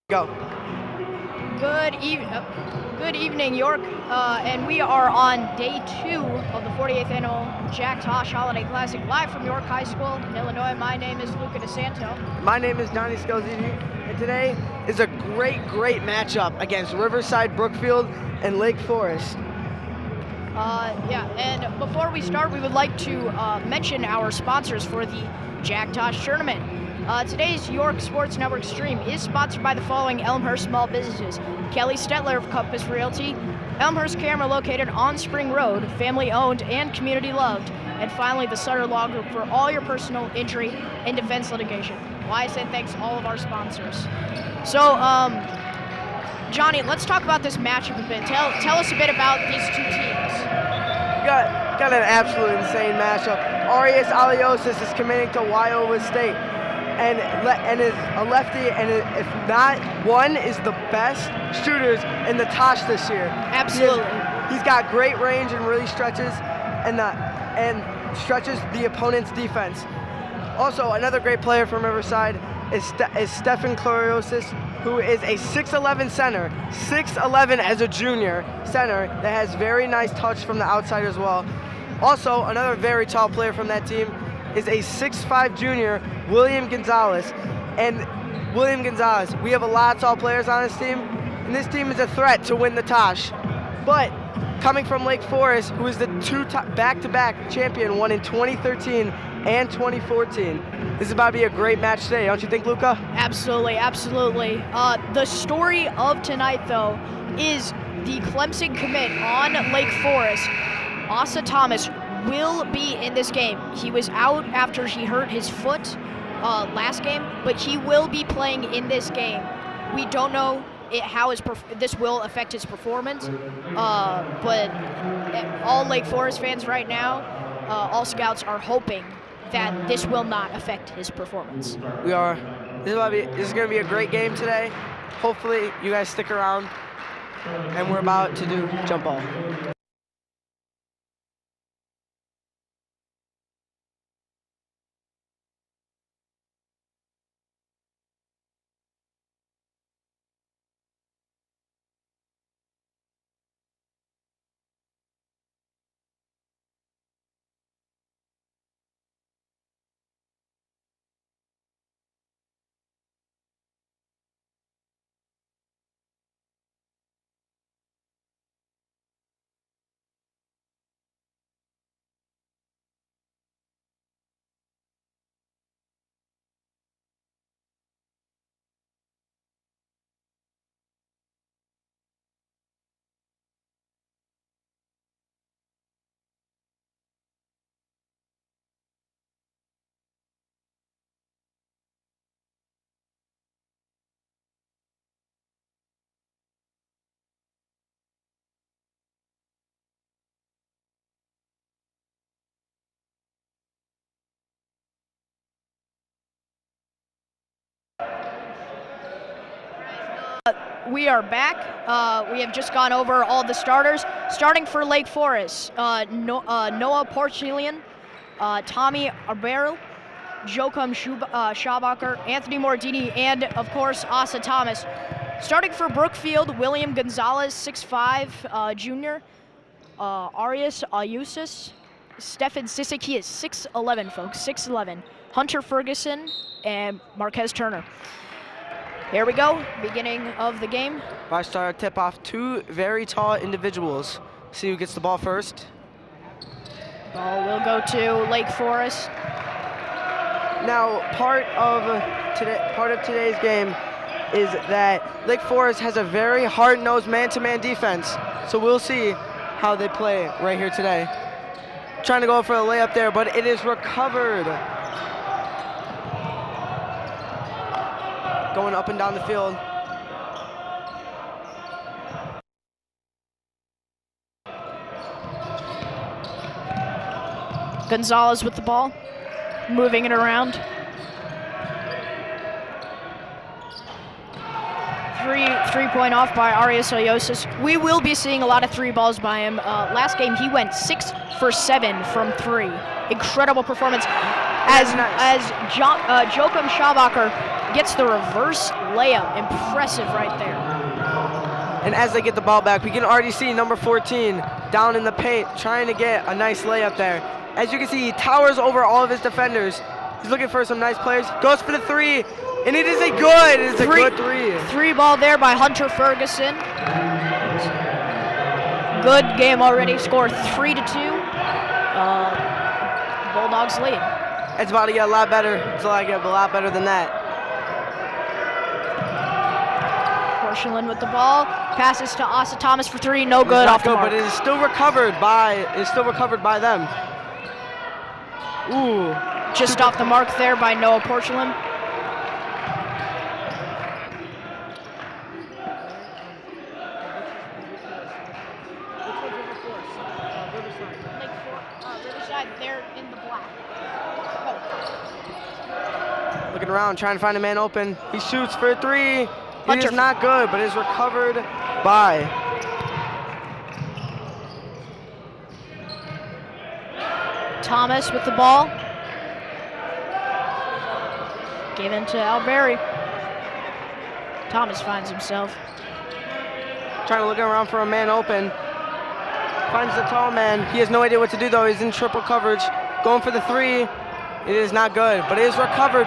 Go. Good evening, York, and we are on day 2 of the 48th annual Tosh Holiday Classic, live from York High School in Illinois. My name is Luca DeSanto. My name is Donnie Scalzini, and today is a great matchup against Riverside, Brookfield, and Lake Forest. And before we start, we would like to mention our sponsors for the Tosh tournament. Today's York Sports Network stream is sponsored by the following Elmhurst small businesses: Kelly Stetler of Compass Realty, Elmhurst Camera located on Spring Road, family owned and community loved, and finally the Sutter Law Group for all your personal injury and defense litigation. Well, I said thanks to all of our sponsors. So, Johnny, let's talk about this matchup a bit. Tell us a bit about these two teams. Got an absolute insane matchup. Arias Aliosis is committing to Iowa State. And is a lefty, and if not, one is the best shooters in the Tosh this year. Absolutely. He's got great range and really stretches stretches the opponent's defense. Also, another great player from Riverside is Stefan Chloriosis, who is a 6'11 center, 6'11 as a junior center that has very nice touch from the outside as well. Also, another very tall player from that team is a 6'5 junior, William Gonzalez. And William Gonzalez, we have a lot of tall players on this team, and this team is a threat to win the Tosh. But coming from Lake Forest, who is the back-to-back champion, one in 2013 and 2014, this is about to be a great match today, don't you think, Luca? Absolutely, absolutely. The story of tonight, though, is the Clemson commit on Lake Forest, Asa Thomas, will be in this game. He was out after he hurt his foot last game, but he will be playing in this game. We don't know how this will affect his performance, but all Lake Forest fans right now, all scouts are hoping that this will not affect his performance. We are. This is going to be a great game today. Hopefully you guys stick around, and we're about to do jump ball. We are back. We have just gone over all the starters. Starting for Lake Forest, Noah Porchelian, Tommy Arbero, Joachim Schabacher, Anthony Mordini, and of course Asa Thomas. Starting for Brookfield, William Gonzalez, 6'5 junior, Arias Ayusis, Stefan Sisek, he is 6'11 folks, 6'11, Hunter Ferguson, and Marquez Turner. Here we go, beginning of the game. By start tip-off, two very tall individuals. See who gets the ball first. Ball will go to Lake Forest. Now, part of today's game is that Lake Forest has a very hard-nosed man-to-man defense. So we'll see how they play right here today. Trying to go for a layup there, but it is recovered. Going up and down the field. Gonzalez with the ball, moving it around. Three-point off by Arias Oyosis. We will be seeing a lot of three balls by him. Last game he went 6 for 7 from 3. Incredible performance. As Joachim Schabacher gets the reverse layup. Impressive right there. And as they get the ball back, we can already see number 14 down in the paint, trying to get a nice layup there. As you can see, he towers over all of his defenders. He's looking for some nice players. Goes for the three, and it is a good three. Three ball there by Hunter Ferguson. Good game already. Score 3-2. Bulldogs lead. It's about to get a lot better. It's a lot better than that. Porcelain with the ball. Passes to Asa Thomas for three. No good off the mark. But it is still recovered by them. Ooh. Just off the mark there by Noah Porcelain. Riverside, they're in the black. Looking around, trying to find a man open. He shoots for a three. It is not good, but is recovered by Thomas with the ball. Given to Alberry. Thomas finds himself. Trying to look around for a man open. Finds the tall man. He has no idea what to do though. He's in triple coverage. Going for the three. It is not good, but it is recovered.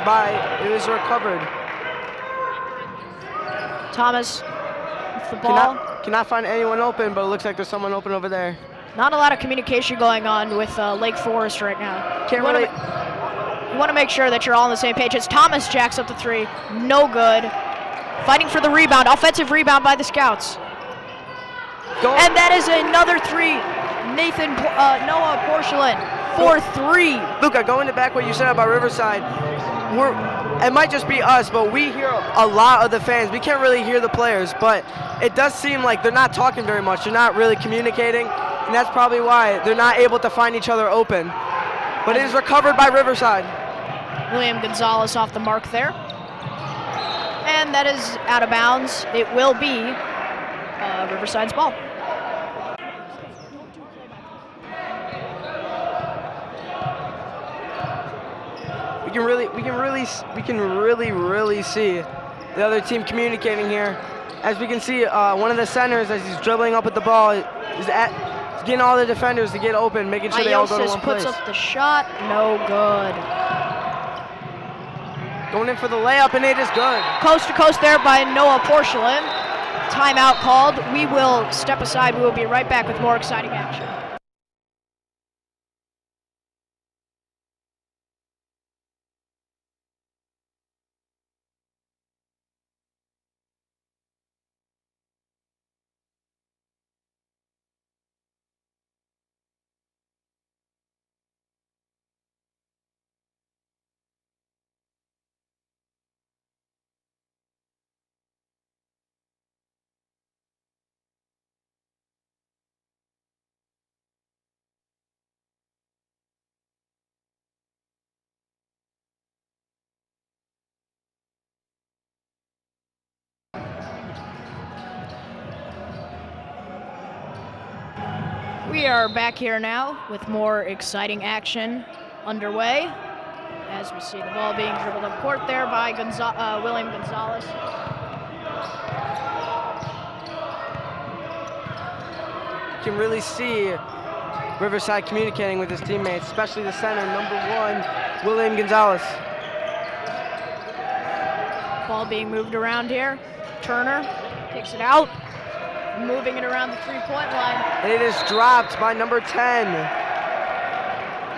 Thomas with the ball. Cannot find anyone open, but it looks like there's someone open over there. Not a lot of communication going on with Lake Forest right now. You want to make sure that you're all on the same page. As Thomas jacks up the three, no good. Fighting for the rebound, offensive rebound by the Scouts. And that is another three. Noah Porcelain for three. Luca, going to back what you said about Riverside, it might just be us, but we hear a lot of the fans. We can't really hear the players, but it does seem like they're not talking very much. They're not really communicating, and that's probably why they're not able to find each other open. But it is recovered by Riverside. William Gonzalez off the mark there. And that is out of bounds. It will be Riverside's ball. We can really see the other team communicating here. As we can see, one of the centers, as he's dribbling up at the ball, is getting all the defenders to get open, making sure they all go to one place. Puts up the shot, no good. Going in for the layup, and it is good. Coast to coast there by Noah Porcelain. Timeout called. We will step aside. We will be right back with more exciting action. We are back here now with more exciting action underway. As we see the ball being dribbled up court there by William Gonzalez. You can really see Riverside communicating with his teammates, especially the center, number 1, William Gonzalez. Ball being moved around here. Turner kicks it out. Moving it around the three-point line. And it is dropped by number 10.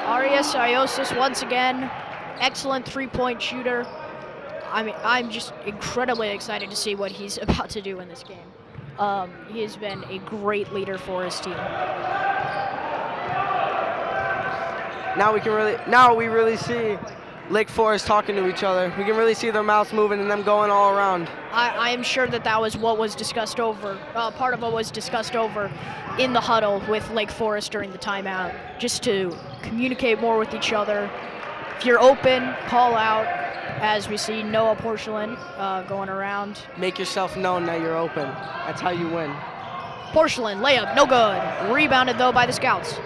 Arias Iosis once again, excellent three-point shooter. I mean, I'm just incredibly excited to see what he's about to do in this game. He has been a great leader for his team. Now we really see Lake Forest talking to each other. We can really see their mouths moving and them going all around. I am sure that was what was discussed over, part of what was discussed over in the huddle with Lake Forest during the timeout, just to communicate more with each other. If you're open, call out, as we see Noah Porcelain going around. Make yourself known that you're open. That's how you win. Porcelain, layup, no good. Rebounded though by the Scouts.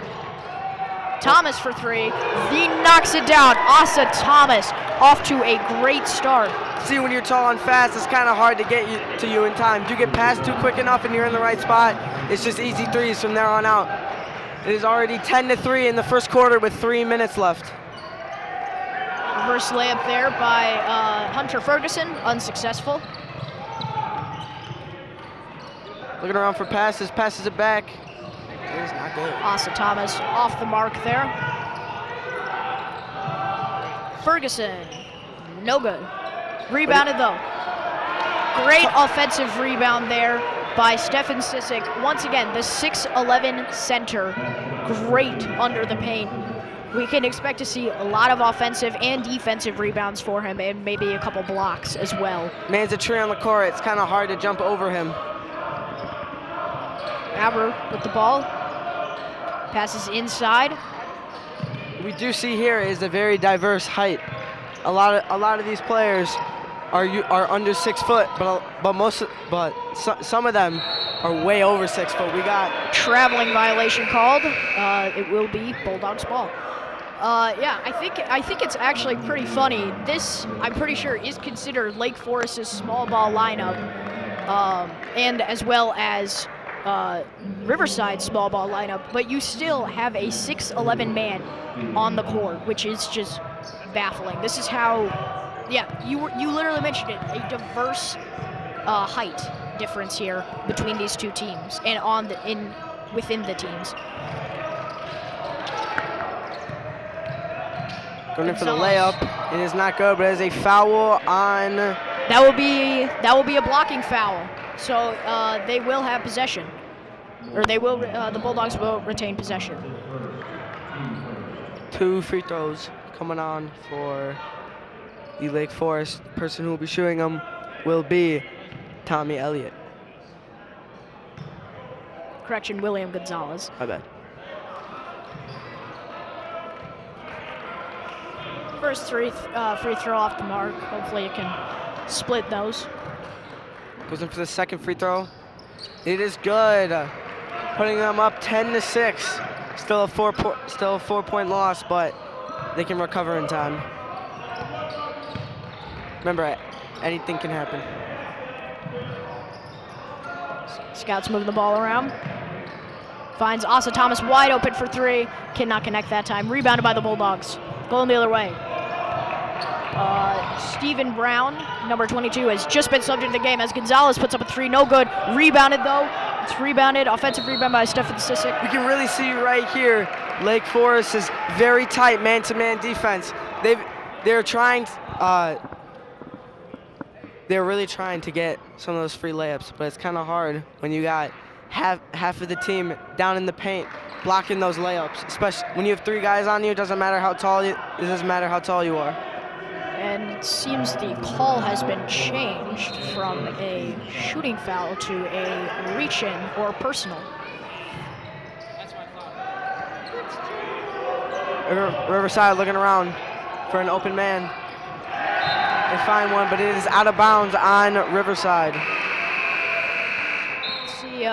Thomas for three. He knocks it down. Asa Thomas off to a great start. See, when you're tall and fast, it's kind of hard to get to you in time. If you get past too quick enough and you're in the right spot, it's just easy threes from there on out. It is already 10-3 in the first quarter with 3 minutes left. Reverse layup there by Hunter Ferguson, unsuccessful. Looking around for passes it back. It is not good. Asa Thomas off the mark there. Ferguson, no good. Rebounded though. Great offensive rebound there by Stefan Sissek. Once again, the 6'11" center, great under the paint. We can expect to see a lot of offensive and defensive rebounds for him, and maybe a couple blocks as well. Man's a tree on the court. It's kind of hard to jump over him. Aber with the ball. Passes inside. We do see here is a very diverse height. A lot of these players are under 6 foot, but some of them are way over 6 foot. We got traveling violation called. It will be Bulldogs ball. Yeah, I think it's actually pretty funny. This, I'm pretty sure, is considered Lake Forest's small ball lineup, and as well as Riverside small ball lineup, but you still have a 6'11" man on the court, which is just baffling. This is how, yeah, you literally mentioned it, a diverse height difference here between these two teams and within the teams. Going in for the layup. It is not good, but it is a foul on. That will be a blocking foul. So they will have possession, or they will. The Bulldogs will retain possession. 2 free throws coming on for the Lake Forest. The person who will be shooting them will be Tommy Elliott. Correction, William Gonzalez. My bad. First free throw off the mark. Hopefully you can split those. Goes in for the second free throw. It is good. Putting them up 10-6. Still a 4-point loss, but they can recover in time. Remember, anything can happen. Scouts moving the ball around. Finds Asa Thomas wide open for 3. Cannot connect that time. Rebounded by the Bulldogs. Going the other way. Stephen Brown, number 22, has just been subbed into the game as Gonzalez puts up a 3. No good. Rebounded though. It's rebounded. Offensive rebound by Stefan Sissek. We can really see right here, Lake Forest is very tight man-to-man defense. They're really trying to get some of those free layups, but it's kind of hard when you got half of the team down in the paint blocking those layups. Especially when you have 3 guys on you, it doesn't matter how tall you are. And it seems the call has been changed from a shooting foul to a reach-in or personal. Riverside looking around for an open man. They find one, but it is out of bounds on Riverside. See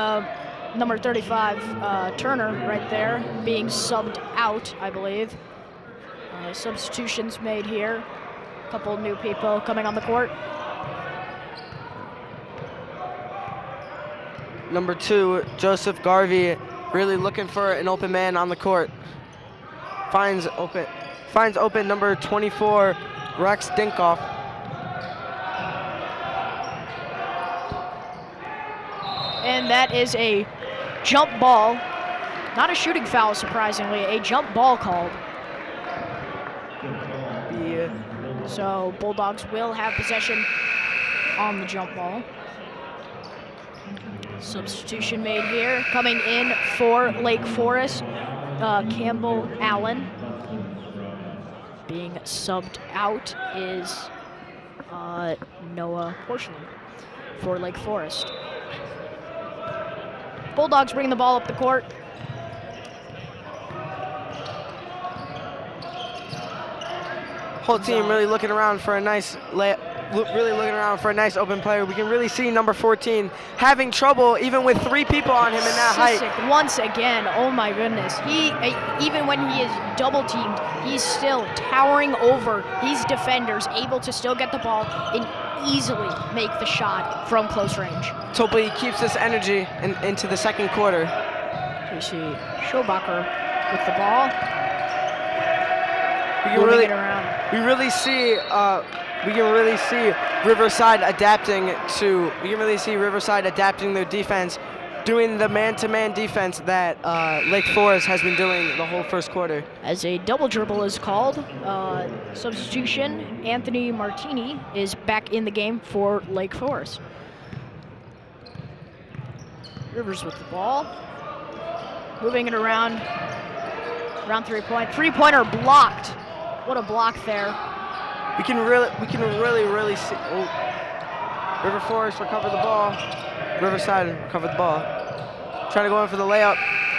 number 35, Turner, right there, being subbed out, I believe. Substitutions made here. Couple new people coming on the court. Number 2, Joseph Garvey, really looking for an open man on the court. Finds open number 24, Rex Dinkoff. And that is a jump ball. Not a shooting foul, surprisingly, a jump ball called. So Bulldogs will have possession on the jump ball. Substitution made here. Coming in for Lake Forest, Campbell Allen. Being subbed out is Noah Borchers for Lake Forest. Bulldogs bring the ball up the court. Whole team really looking around for a nice really looking around for a nice open player. We can really see number 14 having trouble even with 3 people on him in that height. Sissek, once again, oh my goodness. Even when he is double teamed, he's still towering over his defenders, able to still get the ball and easily make the shot from close range. Let's hope he keeps this energy into the second quarter. We see Schobacher with the ball. We can really see Riverside adapting their defense, doing the man-to-man defense that Lake Forest has been doing the whole first quarter. As a double dribble is called, substitution, Anthony Martini is back in the game for Lake Forest. Rivers with the ball, moving it around 3-point. Three-pointer blocked. What a block there. We can really see. Oh. River Forest recover the ball. Riverside recover the ball. Trying to go in for the layup.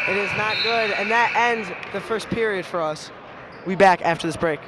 It is not good, and that ends the first period for us. We back after this break.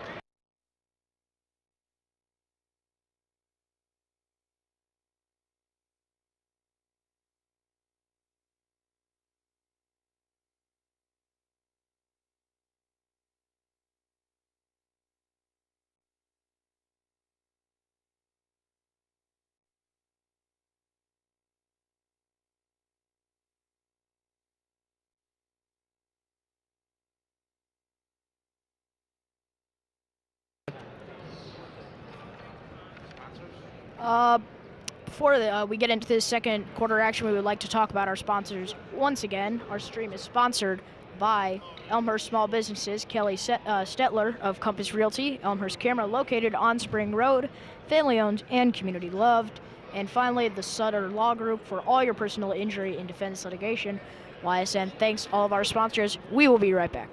Before we get into the second quarter action, we would like to talk about our sponsors. Once again, our stream is sponsored by Elmhurst Small Businesses, Kelly Stetler of Compass Realty, Elmhurst Camera, located on Spring Road, family-owned and community-loved. And finally, the Sutter Law Group for all your personal injury and defense litigation. YSN thanks all of our sponsors. We will be right back.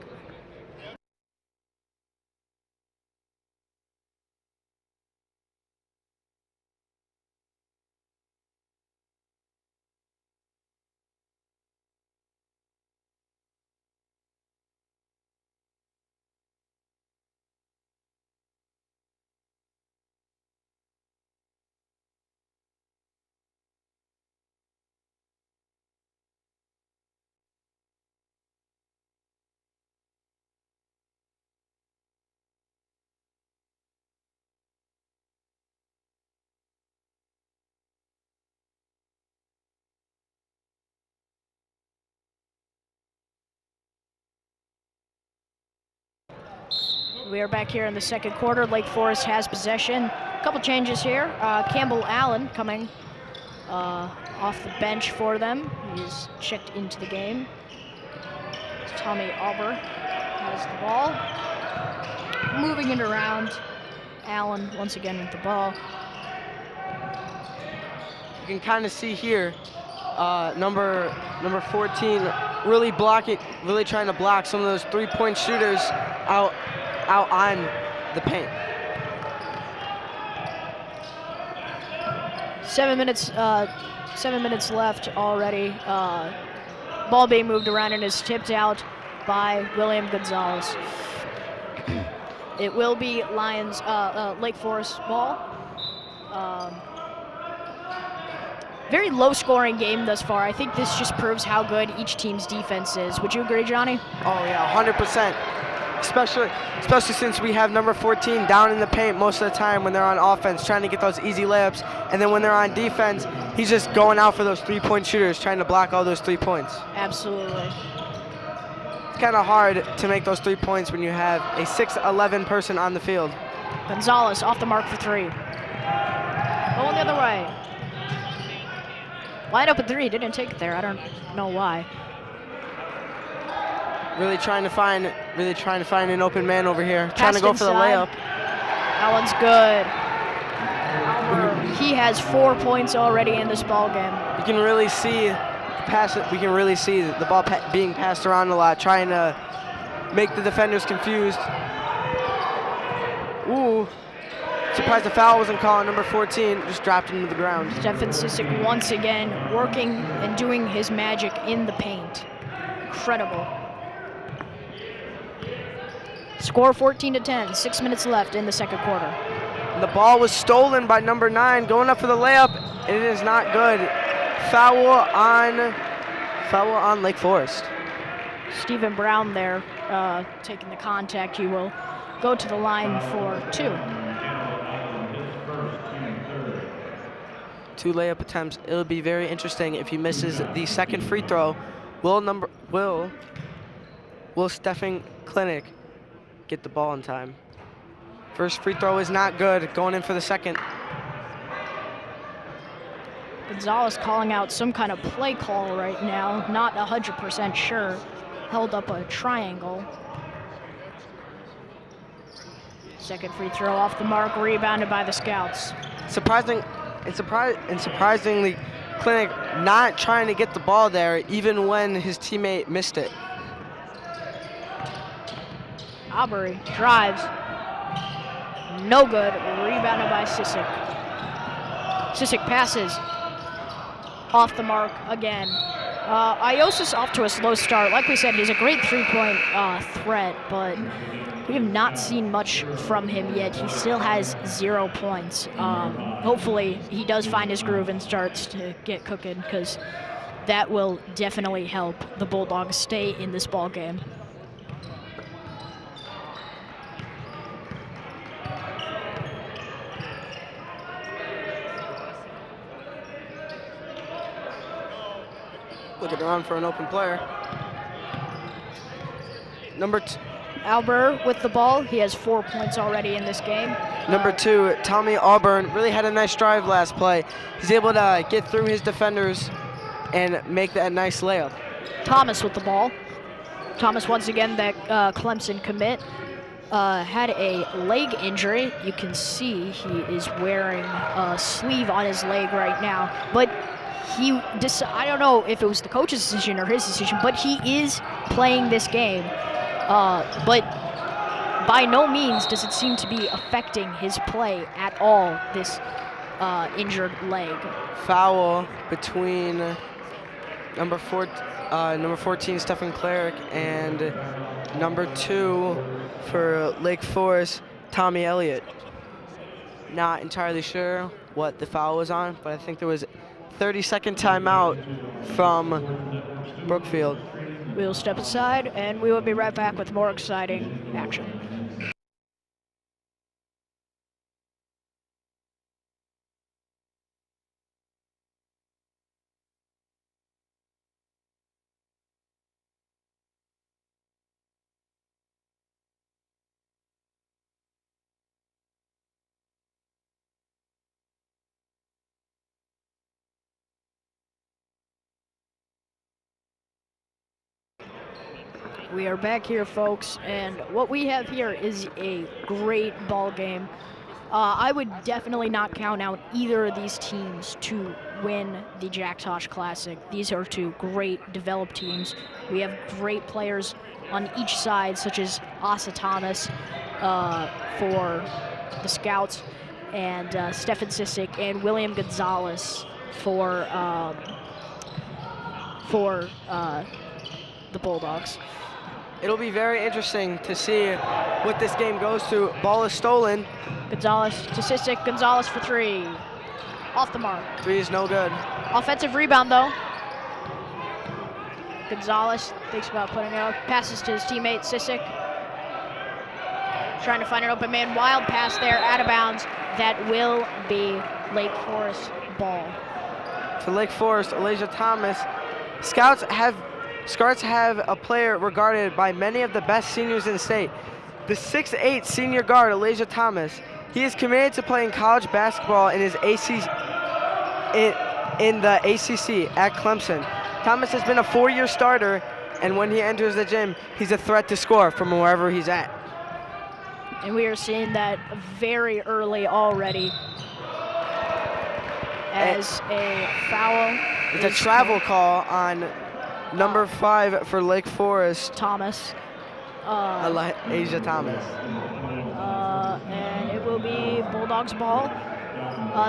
We are back here in the second quarter. Lake Forest has possession. A couple changes here. Campbell Allen coming off the bench for them. He's checked into the game. Tommy Auber has the ball. Moving it around. Allen once again with the ball. You can kind of see here, number 14 really trying to block some of those 3-point shooters out on the paint. 7 minutes left already. Ball being moved around and is tipped out by William Gonzalez. It will be Lake Forest ball. Very low-scoring game thus far. I think this just proves how good each team's defense is. Would you agree, Johnny? Oh yeah, 100%. Especially since we have number 14 down in the paint most of the time when they're on offense, trying to get those easy layups. And then when they're on defense, he's just going out for those 3-point shooters, trying to block all those 3 points. Absolutely. It's kind of hard to make those 3 points when you have a 6'11" person on the field. Gonzalez off the mark for 3. Going the other way. Wide open 3, didn't take it there. I don't know why. Really trying to find an open man over here. Passed trying to go for the layup. That one's good. He has 4 points already in this ball game. You can really see we can really see the ball being passed around a lot, trying to make the defenders confused. Ooh. Surprised the foul wasn't called. Number 14 just dropped into the ground. Stefan Sissek once again working and doing his magic in the paint. Incredible. Score 14-10, 6 minutes left in the second quarter. The ball was stolen by number 9, going up for the layup. It is not good. Foul on Lake Forest. Stephen Brown there taking the contact. He will go to the line for 2. 2 layup attempts. It'll be very interesting if he misses the second free throw. Will Stephen Clinic get the ball in time? First free throw is not good. Going in for the second. Gonzalez calling out some kind of play call right now. Not 100% sure. Held up a triangle. Second free throw off the mark, rebounded by the Scouts. Surprisingly, Clinic not trying to get the ball there, even when his teammate missed it. Aubrey drives. No good. Rebounded by Sissek. Sissek passes. Off the mark again. Iosis off to a slow start. Like we said, he's a great three-point threat, but we have not seen much from him yet. He still has 0 points. Hopefully, he does find his groove and starts to get cooking, because that will definitely help the Bulldogs stay in this ball game. Looking around for an open player. Albert with the ball. He has 4 points already in this game. Number 2, Tommy Auburn, really had a nice drive last play. He's able to get through his defenders and make that nice layup. Thomas with the ball. Thomas, once again, that Clemson commit, had a leg injury. You can see he is wearing a sleeve on his leg right now. But I don't know if it was the coach's decision or his decision, but he is playing this game. But by no means does it seem to be affecting his play at all, this injured leg. Foul between number 14, Stephen Cleric, and number 2 for Lake Forest, Tommy Elliott. Not entirely sure what the foul was on, but I think there was 30-second timeout from Brookfield. We'll step aside, and we will be right back with more exciting action. We are back here, folks, and what we have here is a great ball game. I would definitely not count out either of these teams to win the Jack Tosh Classic. These are 2 great developed teams. We have great players on each side, such as Asa Thomas for the Scouts, and Stefan Sissek and William Gonzalez for the Bulldogs. It'll be very interesting to see what this game goes to. Ball is stolen. Gonzalez to Sissek. Gonzalez for 3. Off the mark. 3 is no good. Offensive rebound, though. Gonzalez thinks about putting it out. Passes to his teammate, Sissek. Trying to find an open man. Wild pass there, out of bounds. That will be Lake Forest ball. For Lake Forest, Elijah Thomas. Scouts have a player regarded by many of the best seniors in the state. The 6'8" senior guard, Elijah Thomas. He is committed to playing college basketball in the ACC at Clemson. Thomas has been a 4-year starter, and when he enters the gym, he's a threat to score from wherever he's at. And we are seeing that very early already as a foul. It's a travel call on number 5 for Lake Forest, Thomas. Elijah Thomas. And it will be Bulldogs ball.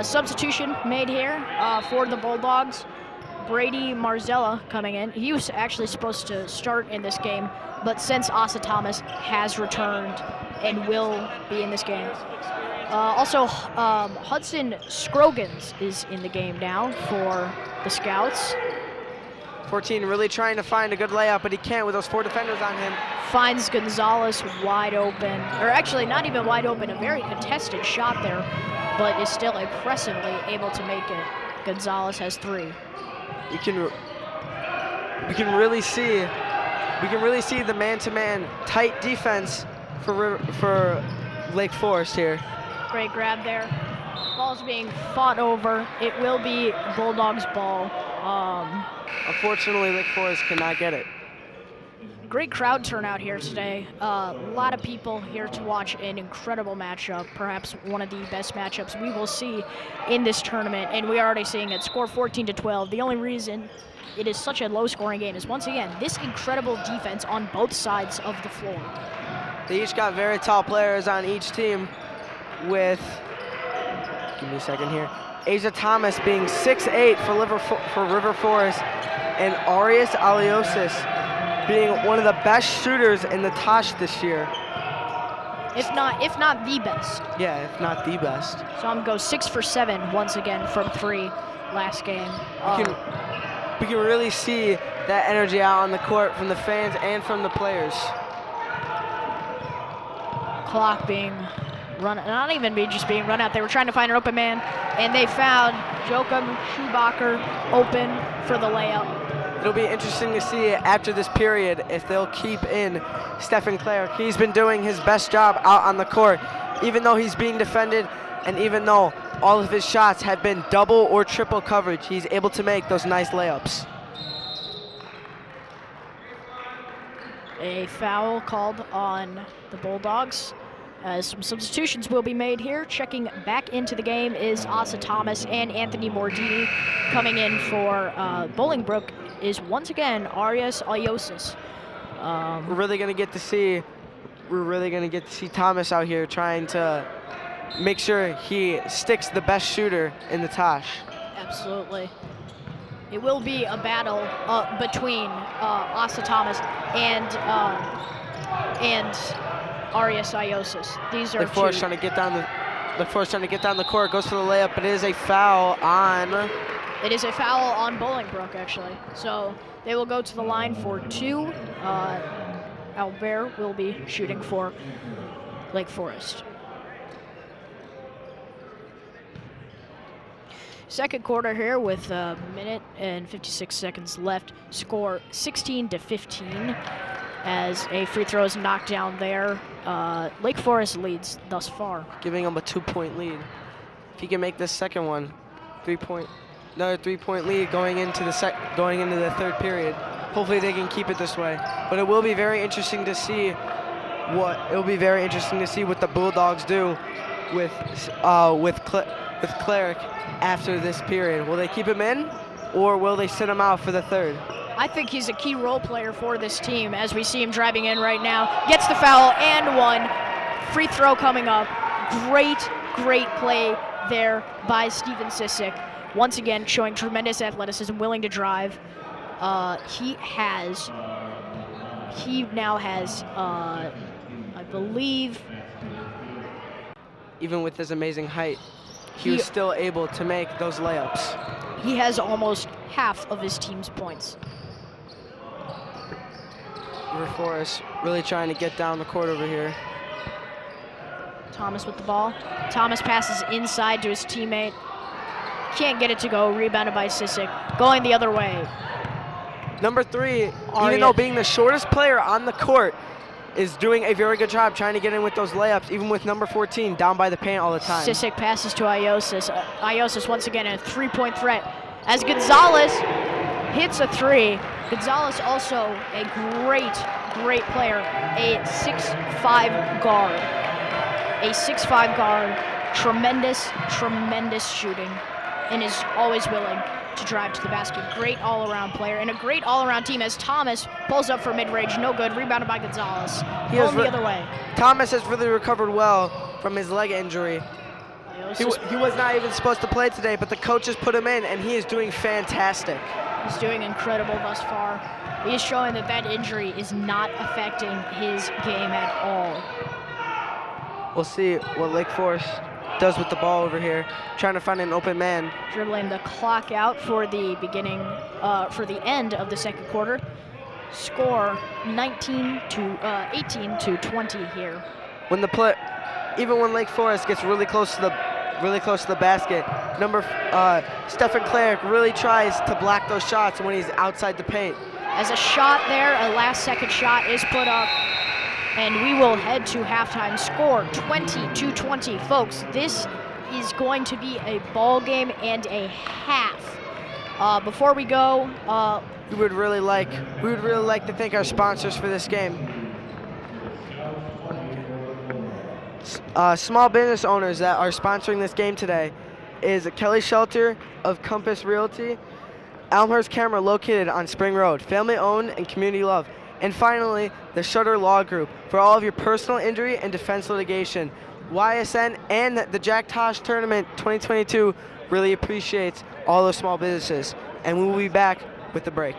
Substitution made here for the Bulldogs. Brady Marzella coming in. He was actually supposed to start in this game, but since Asa Thomas has returned and will be in this game. Also, Hudson Scroggins is in the game now for the Scouts. 14 really trying to find a good layup, but he can't with those 4 defenders on him. Finds Gonzalez wide open, or actually not even wide open, a very contested shot there, but is still impressively able to make it. Gonzalez has 3. We can really see the man-to-man tight defense for Lake Forest here. Great grab there. Ball's being fought over. It will be Bulldogs' ball. Unfortunately, Lake Forest cannot get it. Great crowd turnout here today. A lot of people here to watch an incredible matchup, perhaps one of the best matchups we will see in this tournament, and we are already seeing it. Score 14-12. The only reason it is such a low-scoring game is, once again, this incredible defense on both sides of the floor. They each got very tall players on each team with, give me a second here, Asia Thomas being 6'8" for River Forest, and Arias Aliosis being one of the best shooters in the Tosh this year. If not the best. Yeah, if not the best. So I'm going to go 6 for 7 once again from 3 last game. We can really see that energy out on the court from the fans and from the players. Clock being run, not even just being run out. They were trying to find an open man, and they found Joachim Schubacher open for the layup. It'll be interesting to see after this period if they'll keep in Stephen Clark. He's been doing his best job out on the court, even though he's being defended, and even though all of his shots have been double or triple coverage, he's able to make those nice layups. A foul called on the Bulldogs. Some substitutions will be made here. Checking back into the game is Asa Thomas and Anthony Mordini. Coming in for Bolingbrook is once again Arias Aliosis. We're really gonna get to see Thomas out here trying to make sure he sticks the best shooter in the Tosh. Absolutely. It will be a battle between Asa Thomas and Arias Iosis. These are Lake Forest trying to get down the court, goes for the layup, but it is a foul on. It is a foul on Bolingbrook, actually. So they will go to the line for 2. Albert will be shooting for Lake Forest. Second quarter here with a minute and 56 seconds left. Score 16-15 as a free throw is knocked down there. Lake Forest leads thus far. Giving them a 2-point lead. If he can make this second one, another 3-point lead going into the third period. Hopefully they can keep it this way. But it will be very interesting to see what the Bulldogs do with Cleric after this period. Will they keep him in, or will they sit him out for the third? I think he's a key role player for this team, as we see him driving in right now. Gets the foul and 1. Free throw coming up. Great play there by Steven Sisick. Once again, showing tremendous athleticism, willing to drive. He now has, I believe, even with his amazing height, he was still able to make those layups. He has almost half of his team's points. River Forest really trying to get down the court over here. Thomas with the ball. Thomas passes inside to his teammate. Can't get it to go. Rebounded by Sisick. Going the other way. Number 3, even though being the shortest player on the court, is doing a very good job trying to get in with those layups, even with number 14 down by the paint all the time. Sisick passes to Iosis. Iosis once again a 3-point threat as Gonzalez hits a 3. Gonzalez also a great player, a 6'5" guard. Tremendous shooting, and is always willing to drive to the basket. Great all-around player and a great all-around team as Thomas pulls up for mid-range. No good. Rebounded by Gonzalez. Going the other way. Thomas has really recovered well from his leg injury. He was not even supposed to play today, but the coaches put him in, and he is doing fantastic. He's doing incredible thus far. He is showing that injury is not affecting his game at all. We'll see what Lake Forest does with the ball over here, trying to find an open man. Dribbling the clock out for the beginning, for the end of the second quarter. Score 18 to 20 here. When the play, even when Lake Forest gets really close to the basket, Stephen Clark really tries to block those shots when he's outside the paint. As a shot there, a last-second shot is put up, and we will head to halftime. Score 20-20, folks. This is going to be a ball game and a half. Before we go, we would really like to thank our sponsors for this game. Small business owners that are sponsoring this game today is Kelly Shelter of Compass Realty, Elmhurst Camera located on Spring Road, family owned and community loved. And finally, the Shutter Law Group for all of your personal injury and defense litigation. YSN and the Jack Tosh Tournament 2022 really appreciates all those small businesses. And we will be back with the break.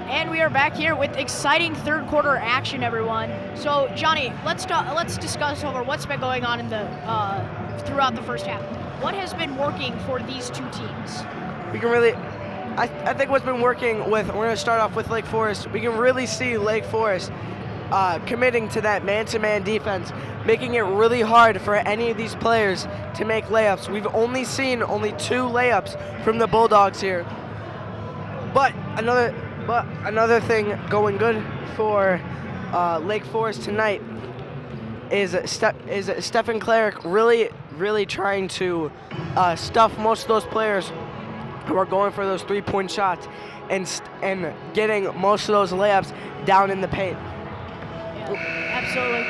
And we are back here with exciting third quarter action, everyone. So, Johnny, let's discuss over what's been going on in the throughout the first half. What has been working for these two teams? We can really, I think what's been working with, we're going to start off with Lake Forest. We can really see Lake Forest committing to that man-to-man defense, making it really hard for any of these players to make layups. We've only seen two layups from the Bulldogs here. But another thing going good for Lake Forest tonight is Stephen Cleric really trying to stuff most of those players who are going for those three-point shots and getting most of those layups down in the paint. Yeah, absolutely.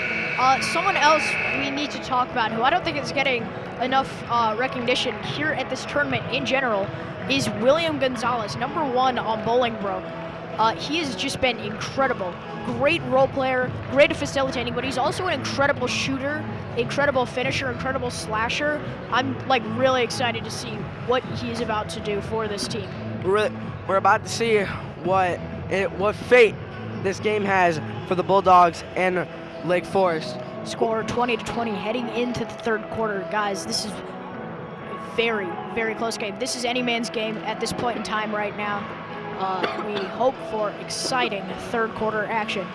Someone else we need to talk about who I don't think is getting enough recognition here at this tournament in general is William Gonzalez, #1 on Bolingbrook. He has just been incredible. Great role player, great at facilitating, but he's also an incredible shooter, incredible finisher, incredible slasher. I'm really excited to see what he's about to do for this team. We're about to see what fate this game has for the Bulldogs and Lake Forest. Score 20-20 heading into the third quarter. Guys, this is a very, very close game. This is any man's game at this point in time right now. We hope for exciting third quarter action.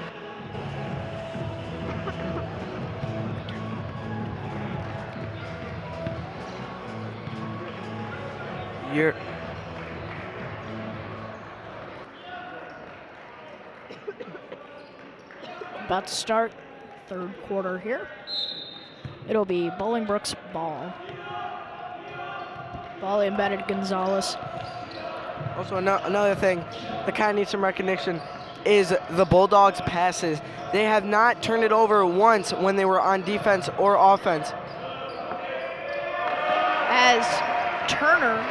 About to start third quarter here. It'll be Bolingbrook's ball. Ball embedded Gonzalez. Also, another thing that kind of needs some recognition is the Bulldogs' passes. They have not turned it over once when they were on defense or offense. As Turner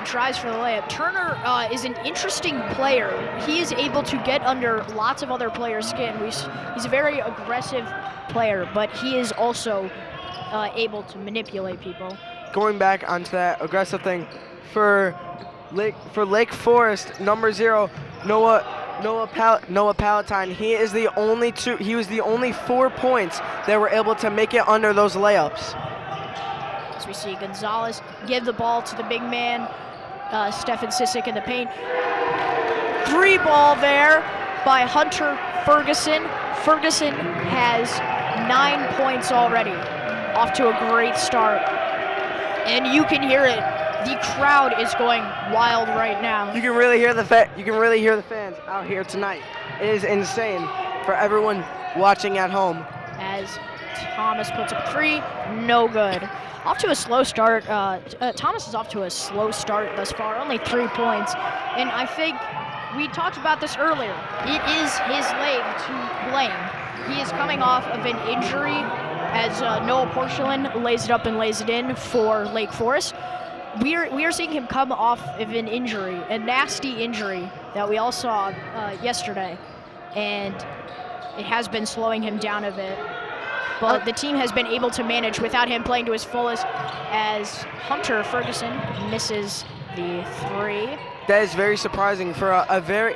tries for the layup. Turner is an interesting player. He is able to get under lots of other players' skin. He's a very aggressive player, but he is also able to manipulate people. Going back onto that aggressive thing, for Lake Forest, #0, Noah Palatine. He was the only 4 points that were able to make it under those layups. As we see Gonzalez give the ball to the big man, Stefan Sisic in the paint. 3 ball there by Hunter Ferguson. Ferguson has 9 points already, off to a great start. And you can hear it. The crowd is going wild right now. You can really hear the fans out here tonight. It is insane for everyone watching at home. As Thomas puts up 3, no good. Off to a slow start. Thomas is off to a slow start thus far, only 3 points. And I think we talked about this earlier. It is his leg to blame. He is coming off of an injury as Noah Porcelain lays it up and lays it in for Lake Forest. We are seeing him come off of an injury, a nasty injury that we all saw yesterday, and it has been slowing him down a bit. But the team has been able to manage without him playing to his fullest, as Hunter Ferguson misses the 3. That is very surprising for a very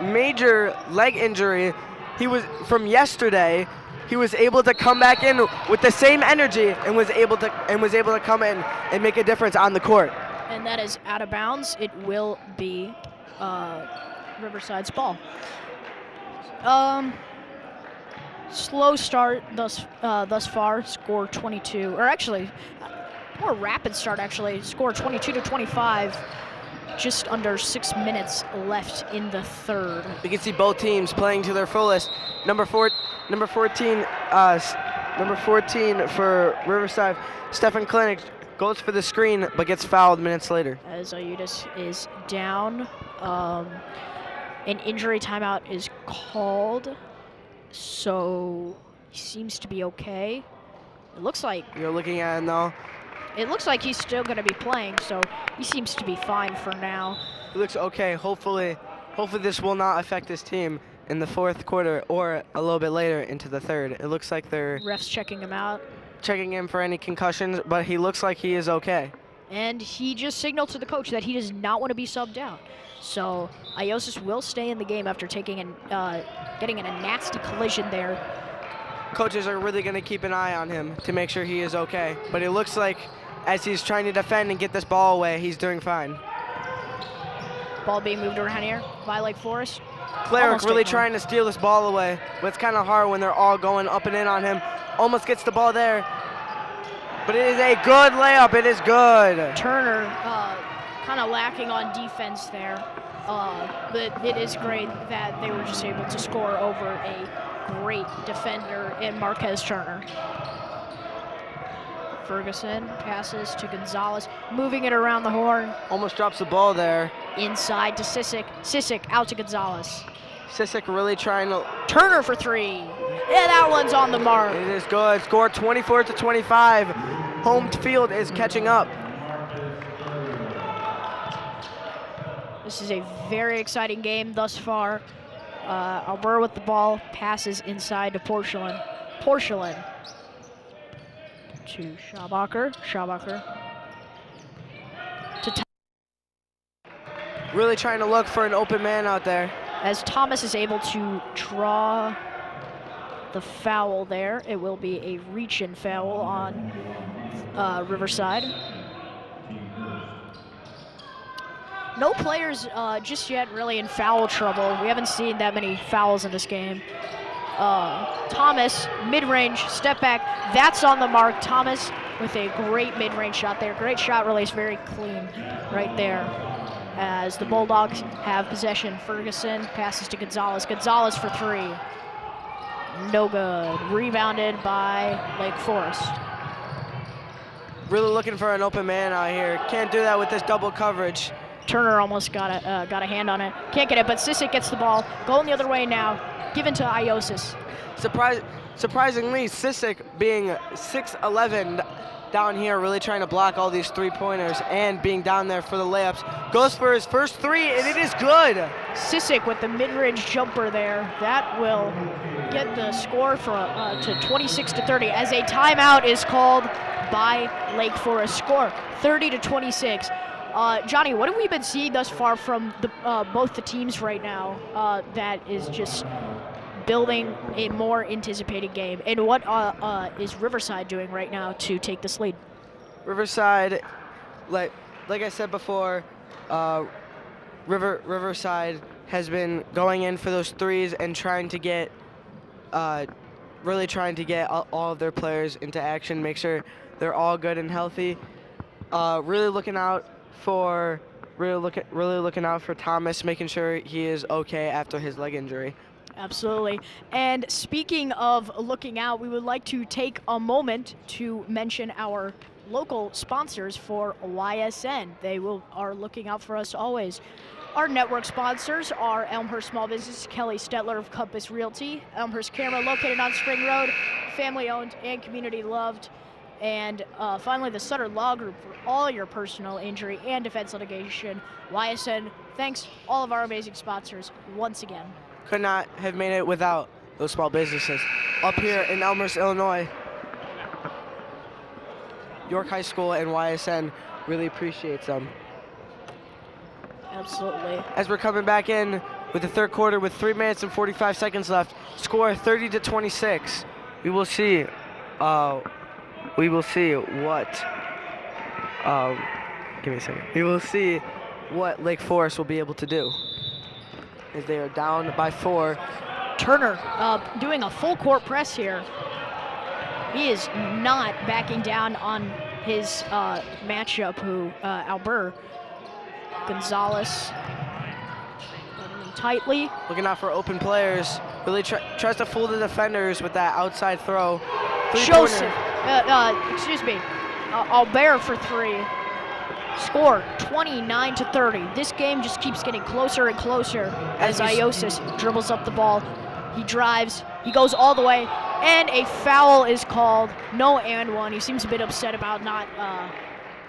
major leg injury. He was from yesterday. He was able to come back in with the same energy and was able to come in and make a difference on the court. And that is out of bounds. It will be Riverside's ball. Slow start thus far. Score 22, or actually, more rapid start actually. Score 22-25. Just under 6 minutes left in the third. You can see both teams playing to their fullest. Number 14 for Riverside, Stefan Klinik goes for the screen but gets fouled minutes later. As Ayudis is down, an injury timeout is called, so he seems to be okay. It looks like you're looking at him though. It looks like he's still going to be playing, so he seems to be fine for now. It looks okay. Hopefully this will not affect this team in the fourth quarter or a little bit later into the third. It looks like they're refs checking him out, checking him for any concussions, but he looks like he is okay. And he just signaled to the coach that he does not want to be subbed out. So Iosis will stay in the game after getting in a nasty collision there. Coaches are really going to keep an eye on him to make sure he is okay. But it looks like as he's trying to defend and get this ball away, he's doing fine. Ball being moved around here by Lake Forest. Cleric really trying to steal this ball away, but it's kind of hard when they're all going up and in on him. Almost gets the ball there, but it is a good layup. It is good. Turner kind of lacking on defense there, but it is great that they were just able to score over a great defender in Marquez Turner. Ferguson passes to Gonzalez, moving it around the horn. Almost drops the ball there. Inside to Sissick. Sissick out to Gonzalez. Sissick really trying to... Turner for three. Yeah, that one's on the mark. It is good. Score 24-25. Home field is catching up. This is a very exciting game thus far. Albert with the ball, passes inside to Porcelain. Porcelain to Schabacher. Schabacher to Really trying to look for an open man out there. As Thomas is able to draw the foul there, it will be a reach-in foul on Riverside. No players just yet really in foul trouble. We haven't seen that many fouls in this game. Thomas, mid-range, step back, that's on the mark. Thomas with a great mid-range shot there. Great shot release, very clean right there. As the Bulldogs have possession, Ferguson passes to Gonzalez. Gonzalez for three. No good. Rebounded by Lake Forest. Really looking for an open man out here. Can't do that with this double coverage. Turner almost got a hand on it. Can't get it, but Sissick gets the ball. Going the other way now. Given to Iosis. Surprisingly, Sissick being 6'11", down here, really trying to block all these three-pointers and being down there for the layups. Goes for his first three, and it is good. Sissick with the mid-range jumper there. That will get the score for to 26-30 as a timeout is called by Lake Forest. Score 30-26. Johnny, what have we been seeing thus far from both the teams right now that is just building a more anticipated game? And what is Riverside doing right now to take this lead? Riverside, like I said before, Riverside has been going in for those threes and trying to get, really trying to get all of their players into action, make sure they're all good and healthy. Really looking out for Thomas, making sure he is okay after his leg injury. Absolutely. And speaking of looking out, we would like to take a moment to mention our local sponsors for YSN. They are looking out for us always. Our network sponsors are Elmhurst Small Business, Kelly Stetler of Compass Realty, Elmhurst Camera located on Spring Road, family owned and community loved. And finally, the Sutter Law Group for all your personal injury and defense litigation. YSN, thanks all of our amazing sponsors once again. Could not have made it without those small businesses. Up here in Elmhurst, Illinois, York High School and YSN really appreciates them. Absolutely. As we're coming back in with the third quarter with 3 minutes and 45 seconds left, score 30-26. We will see what, give me a second. We will see what Lake Forest will be able to do as they are down by 4. Turner doing a full court press here. He is not backing down on his matchup, Albert. Gonzalez tightly. Looking out for open players. Really tries to fool the defenders with that outside throw. Joseph, Albert for three. Score 29-30. This game just keeps getting closer and closer as Iosis dribbles up the ball. He drives, he goes all the way, and a foul is called. No and one. He seems a bit upset about not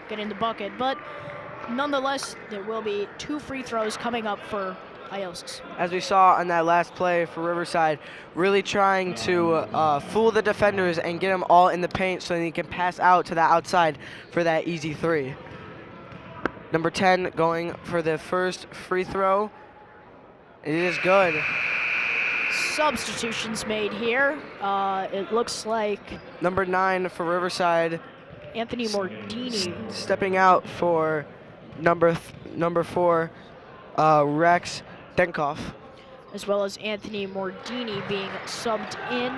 getting the bucket, but nonetheless, there will be 2 free throws coming up for Iosis. As we saw on that last play for Riverside, really trying to fool the defenders and get them all in the paint so they can pass out to the outside for that easy 3. Number 10 going for the first free throw. It is good. Substitutions made here. It looks like Number 9 for Riverside. Anthony Mordini. Stepping out for number 4, Rex Denkoff. As well as Anthony Mordini being subbed in,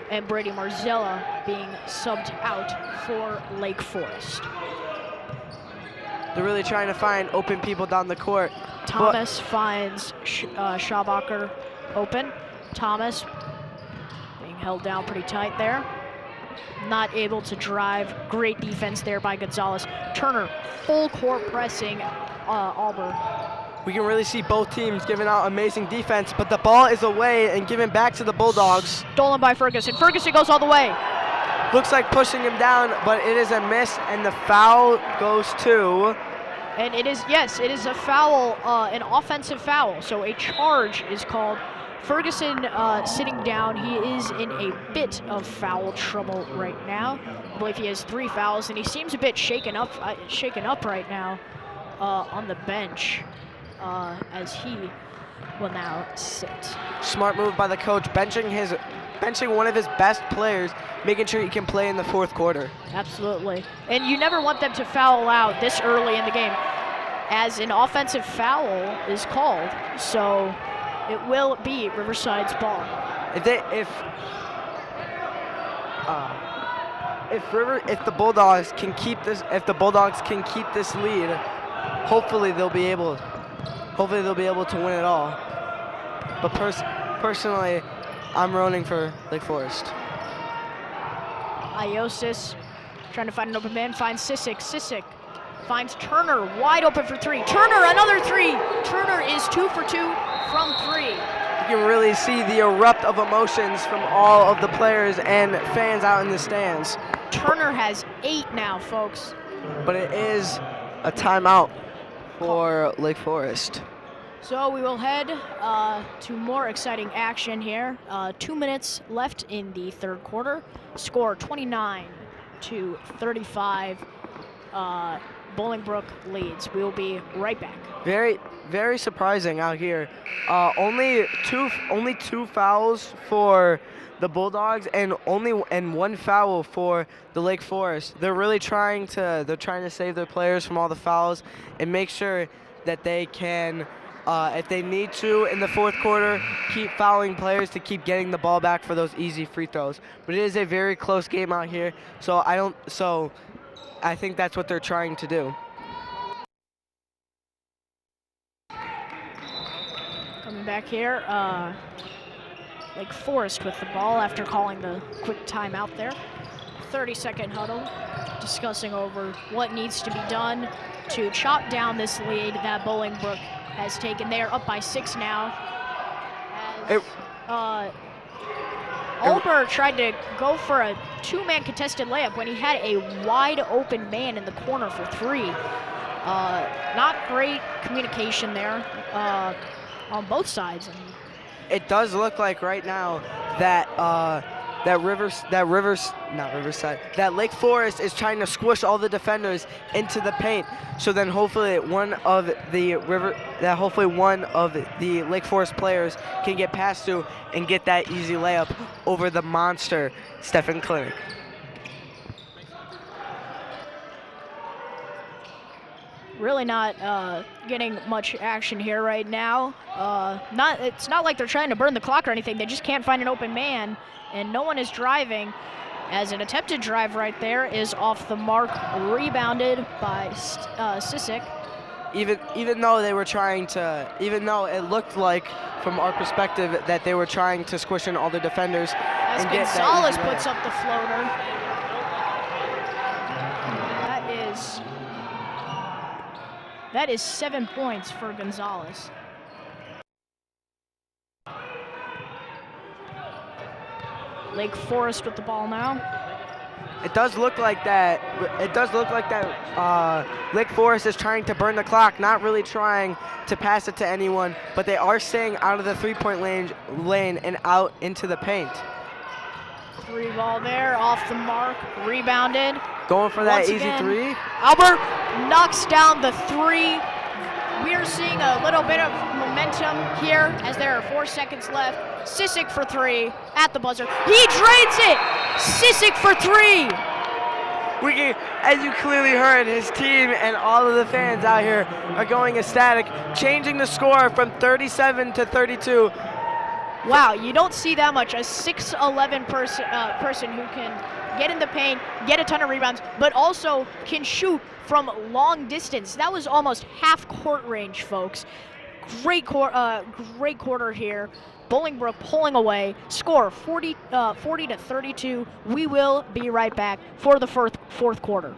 and Brady Marzella being subbed out for Lake Forest. They're really trying to find open people down the court. Thomas finds Schabacher open. Thomas being held down pretty tight there. Not able to drive. Great defense there by Gonzalez. Turner, full court pressing Auburn. We can really see both teams giving out amazing defense, but the ball is away and given back to the Bulldogs. Stolen by Ferguson. Ferguson goes all the way. Looks like pushing him down, but it is a miss, and the foul goes to... And it is, yes, it is a foul, an offensive foul. So a charge is called. Ferguson sitting down. He is in a bit of foul trouble right now. I believe he has 3 fouls, and he seems a bit shaken up right now on the bench as he will now sit. Smart move by the coach, benching one of his best players, making sure he can play in the 4th quarter. Absolutely. And you never want them to foul out this early in the game, as an offensive foul is called. So it will be Riverside's ball. If the Bulldogs can keep this lead, hopefully they'll be able to win it all. But personally, I'm rooting for Lake Forest. Iosis trying to find an open man, finds Sisic. Sisic finds Turner, wide open for 3. Turner, another 3. Turner is 2 for 2 from 3. You can really see the erupt of emotions from all of the players and fans out in the stands. Turner has 8 now, folks. But it is a timeout for Lake Forest. So we will head to more exciting action here. 2 minutes left in the 3rd quarter. Score 29-35. Bolingbrook leads. We will be right back. Very, very surprising out here. Only two fouls for the Bulldogs and 1 foul for the Lake Forest. They're really trying to save their players from all the fouls and make sure that they can, if they need to in the 4th quarter, keep fouling players to keep getting the ball back for those easy free throws. But it is a very close game out here, so I think that's what they're trying to do. Coming back here, Lake Forest with the ball after calling the quick timeout there. 30-second huddle, discussing over what needs to be done to chop down this lead that Bolingbrook has taken. They are up by 6 now. Olber tried to go for a 2-man contested layup when he had a wide open man in the corner for 3. Not great communication there on both sides. It does look like right now that Lake Forest is trying to squish all the defenders into the paint. So then hopefully one of the Lake Forest players can get past to and get that easy layup over the monster Stephen Klinik. Really not getting much action here right now. It's not like they're trying to burn the clock or anything. They just can't find an open man, and no one is driving, as an attempted drive right there is off the mark, rebounded by Sisic. Even though they were trying to, even though it looked like from our perspective that they were trying to squish in all the defenders. As Gonzalez puts up the floater. That is 7 points for Gonzalez. Lake Forest with the ball now. It does look like that. Lake Forest is trying to burn the clock, not really trying to pass it to anyone, but they are staying out of the 3-point lane and out into the paint. 3 ball there, off the mark, rebounded Going for that Once easy again, three. Albert knocks down the three. We're seeing a little bit of momentum here as there are 4 seconds left. Sissik for three at the buzzer. He drains it! Sissik for three! As you clearly heard, his team and all of the fans out here are going ecstatic, changing the score from 37 to 32. Wow, you don't see that much. A 6'11" person who can get in the paint, get a ton of rebounds, but also can shoot from long distance. That was almost half court range, folks. Great quarter here. Bolingbrook pulling away. Score 40 to 32. We will be right back for the fourth quarter.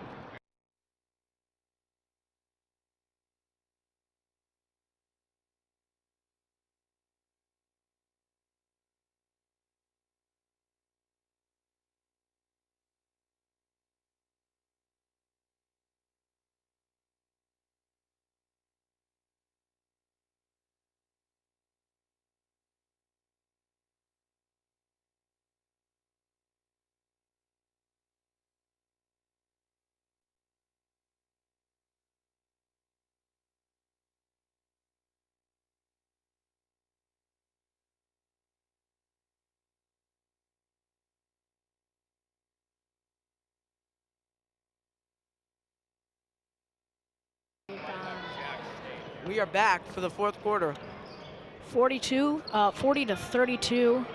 We are back for the fourth quarter. 40 to 32.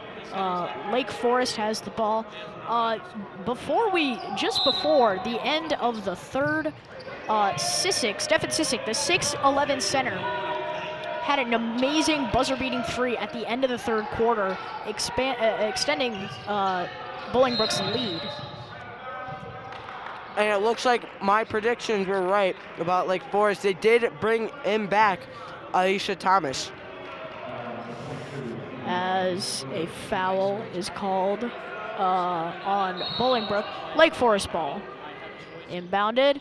Lake Forest has the ball. Just before the end of the third, Stefan Sissik, the 6'11" center, had an amazing buzzer-beating three at the end of the third quarter, extending Bolingbrook's lead. And it looks like my predictions were right about Lake Forest. They did bring him back, Aisha Thomas. As a foul is called on Bolingbrook. Lake Forest ball. Inbounded.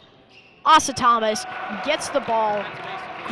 Asa Thomas gets the ball.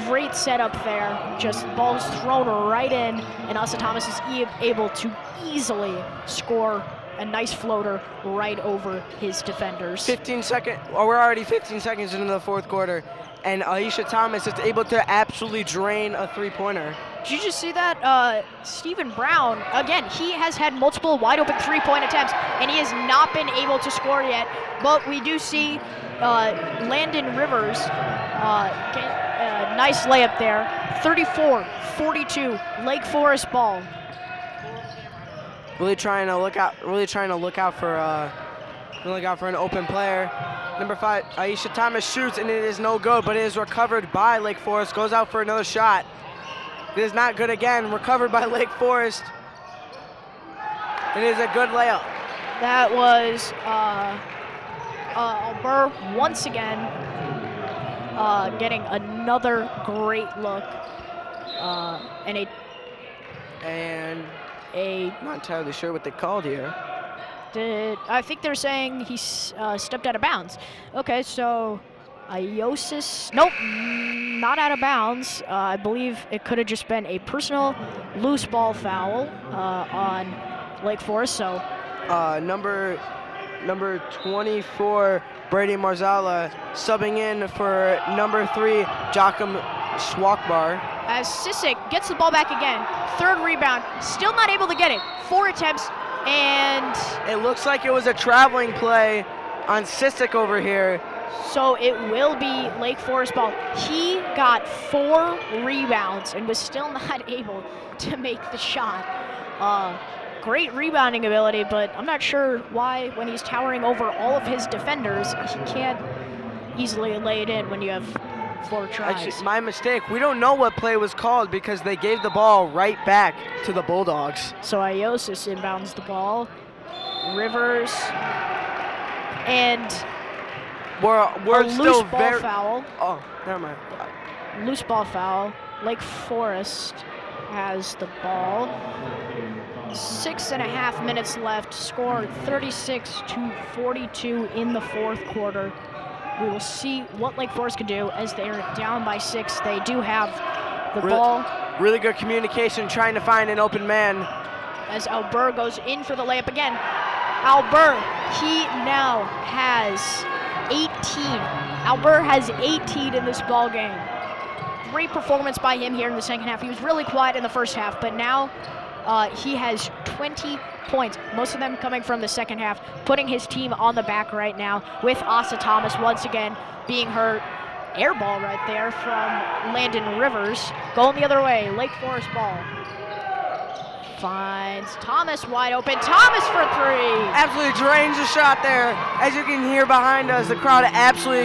Great setup there. Just ball's thrown right in, and Asa Thomas is able to easily score a nice floater right over his defenders. We're already 15 seconds into the fourth quarter, and Aisha Thomas is able to absolutely drain a three-pointer. Did you just see that? Stephen Brown, again, he has had multiple wide-open three-point attempts, and he has not been able to score yet. But we do see Landon Rivers get a nice layup there. 34-42, Lake Forest ball. Really trying to look out for an open player. Number 5, Aisha Thomas shoots, and it is no good, but it is recovered by Lake Forest. Goes out for another shot. It is not good again. Recovered by Lake Forest. It is a good layup. That was Albert once again getting another great look, and I'm not entirely sure what they called here. I think they're saying he stepped out of bounds. Okay, so Iosis, nope, not out of bounds. I believe it could have just been a personal loose ball foul on Lake Forest. So number 24, Brady Marzala, subbing in for number 3, Joachim Schwakbar. As Sissik gets the ball back again, third rebound, still not able to get it. 4 attempts, and it looks like it was a traveling play on Sissik over here. So it will be Lake Forest ball. He got 4 rebounds and was still not able to make the shot. Great rebounding ability, but I'm not sure why when he's towering over all of his defenders, he can't easily lay it in when you have 4 tries. Actually, my mistake. We don't know what play was called because they gave the ball right back to the Bulldogs. So Iosis inbounds the ball. Rivers, and we're still loose ball foul. Oh, never mind. Loose ball foul. Lake Forest has the ball. 6.5 minutes left. Score 36-42 in the fourth quarter. We will see what Lake Forest can do as they are down by 6. They do have the ball. Really good communication, trying to find an open man. As Albert goes in for the layup again. Albert, he now has 18. Albert has 18 in this ball game. Great performance by him here in the second half. He was really quiet in the first half, but now he has 20 points, most of them coming from the second half, putting his team on the back right now with Asa Thomas once again being hurt. Air ball right there from Landon Rivers. Going the other way, Lake Forest ball. Finds Thomas wide open. Thomas for three. Absolutely drains the shot there. As you can hear behind us, the crowd absolutely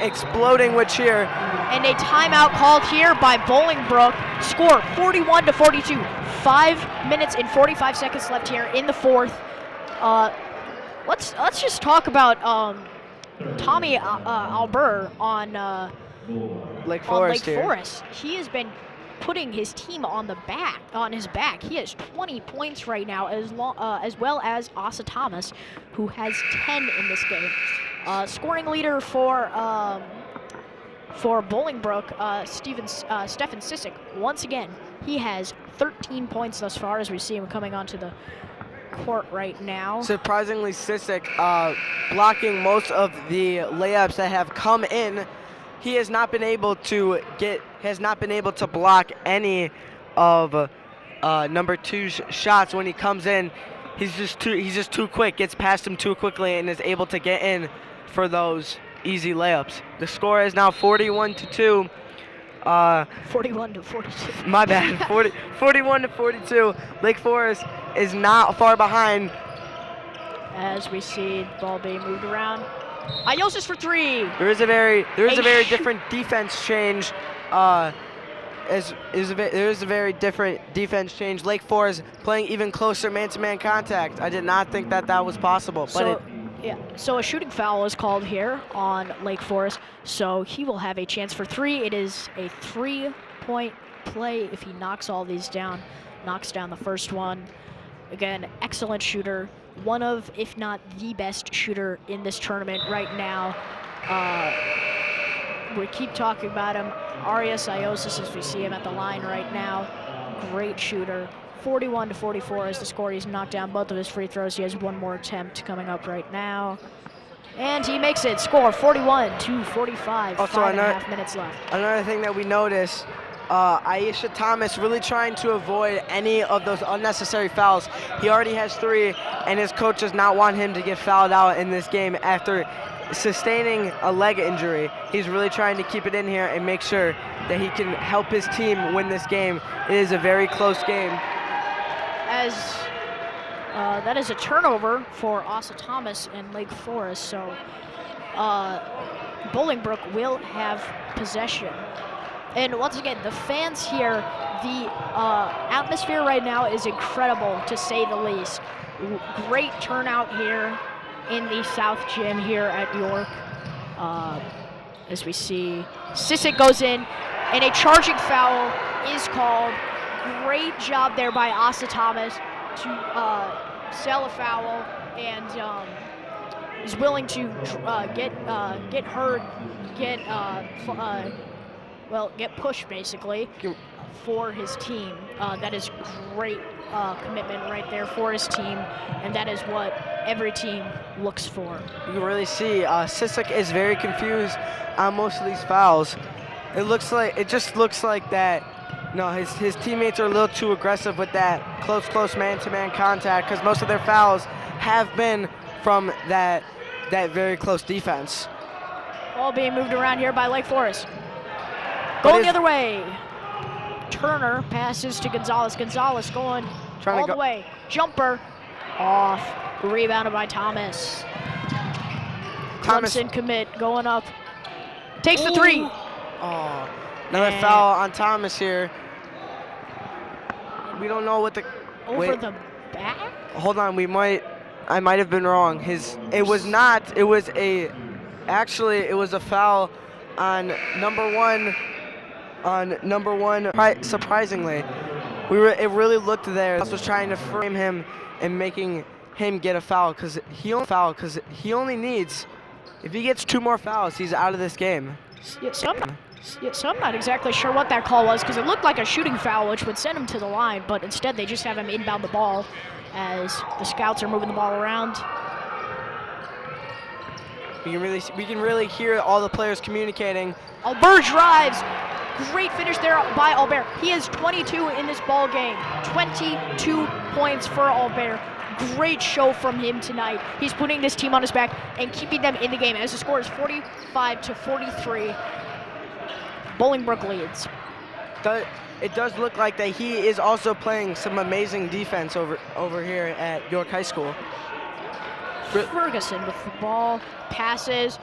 exploding with cheer. And a timeout called here by Bolingbrook. Score 41-42. 5 minutes and 45 seconds left here in the fourth. Let's just talk about Tommy Albert on Lake Forest. He has been putting his team on his back. He has 20 points right now, as well as Asa Thomas, who has 10 in this game. Scoring leader for Bolingbrook, Stefan Sissek. Once again, he has 13 points thus far as we see him coming onto the court right now. Surprisingly, Sissek blocking most of the layups that have come in. He has not been able to block any of number two's shots when he comes in. He's just too quick, gets past him too quickly, and is able to get in for those easy layups. The score is now 41-2. 41-42. My bad. 41-42. Lake Forest is not far behind. As we see ball being moved around. Iosis for three. There is a very different defense change. There is a very different defense change. Lake Forest playing even closer man-to-man contact. I did not think that was possible, but So a shooting foul is called here on Lake Forest. So he will have a chance for three. It is a 3-point play if he knocks all these down. Knocks down the first one. Again, excellent shooter. One of, if not the best shooter in this tournament right now. We keep talking about him. Arias Iosis, as we see him at the line right now. Great shooter. 41-44 is the score. He's knocked down both of his free throws. He has one more attempt coming up right now. And he makes it. Score 41-45. Also, 5.5 minutes left. Another thing that we noticed, Aisha Thomas really trying to avoid any of those unnecessary fouls. He already has 3, and his coach does not want him to get fouled out in this game after sustaining a leg injury. He's really trying to keep it in here and make sure that he can help his team win this game. It is a very close game. As that is a turnover for Asa Thomas and Lake Forest, so Bolingbrook will have possession. And once again, the fans here, the atmosphere right now is incredible, to say the least. Great turnout here in the South Gym here at York. As we see, Sissek goes in, and a charging foul is called. Great job there by Asa Thomas to sell a foul, and is willing to get pushed basically for his team. That is great commitment right there for his team, and that is what every team looks for. You can really see Sissek is very confused on most of these fouls. It just looks like that. No, his teammates are a little too aggressive with that close man-to-man contact, because most of their fouls have been from that very close defense. Ball being moved around here by Lake Forest. Going the other way. Turner passes to Gonzalez. Gonzalez going all the way. Jumper off. Rebounded by Thomas. Clemson commit going up. Takes the three. Oh, another foul on Thomas here. We don't know what the the back. Hold on, I might have been wrong. It was a foul on number one. Surprisingly, it really looked there. I was trying to frame him and making him get a foul, because he only needs, if he gets 2 more fouls, he's out of this game. Yeah, so I'm not exactly sure what that call was, because it looked like a shooting foul, which would send him to the line, but instead they just have him inbound the ball as the scouts are moving the ball around. We can really hear all the players communicating. Albert drives. Great finish there by Albert. He has 22 in this ball game. 22 points for Albert. Great show from him tonight. He's putting this team on his back and keeping them in the game as the score is 45-43. Bolingbrook leads. It does look like that he is also playing some amazing defense over here at York High School. Ferguson with the ball, passes.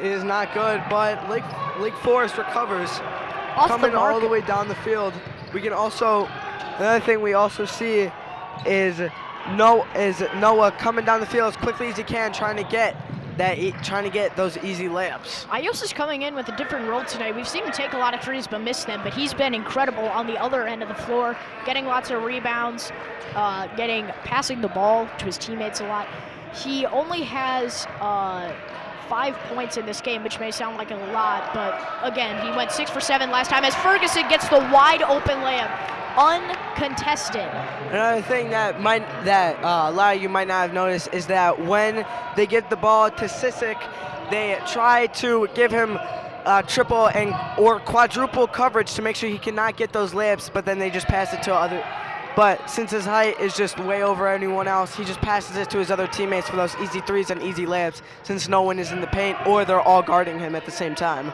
It is not good, but Lake Forest recovers. Coming all the way down the field. We can also, another thing we also see is Noah coming down the field as quickly as he can, trying to get those easy layups. Ayos is coming in with a different role tonight. We've seen him take a lot of threes but miss them, but he's been incredible on the other end of the floor, getting lots of rebounds, passing the ball to his teammates a lot. He only has 5 points in this game, which may sound like a lot, but again, he went 6 for 7 last time as Ferguson gets the wide open layup, uncontested. Another thing that a lot of you might not have noticed is that when they give the ball to Sisek, they try to give him triple or quadruple coverage to make sure he cannot get those layups, but then they just pass it to other. But since his height is just way over anyone else, he just passes it to his other teammates for those easy threes and easy layups since no one is in the paint or they're all guarding him at the same time.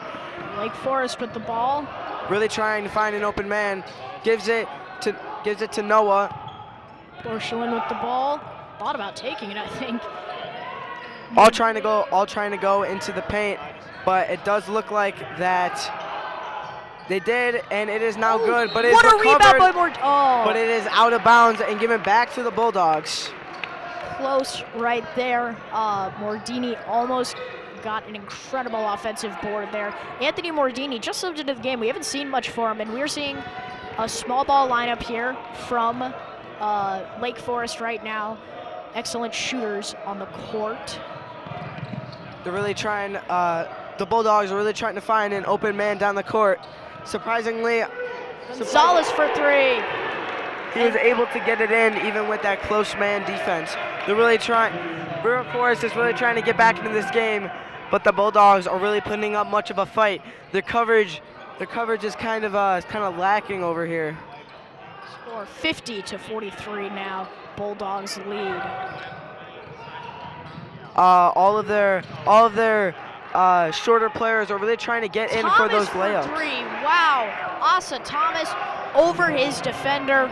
Lake Forest with the ball. Really trying to find an open man. Gives it to Noah. Borchers with the ball. Thought about taking it, I think. All trying to go into the paint, but it does look like that they did, and it is now good, but it is recovered, rebound by but it is out of bounds and given back to the Bulldogs. Close right there. Mordini almost got an incredible offensive board there. Anthony Mordini just subbed into the game. We haven't seen much for him, and we're seeing a small ball lineup here from Lake Forest right now. Excellent shooters on the court. They're really trying, the Bulldogs are really trying to find an open man down the court. Surprisingly, Gonzalez for 3. He was able to get it in even with that close man defense. They're really trying, River Forest is really trying to get back into this game, but the Bulldogs are really putting up much of a fight. The coverage is kind of lacking over here. Score 50-43 now. Bulldogs lead. All of their shorter players are really trying to get in for those layups. For 3. Wow. Asa Thomas over his defender.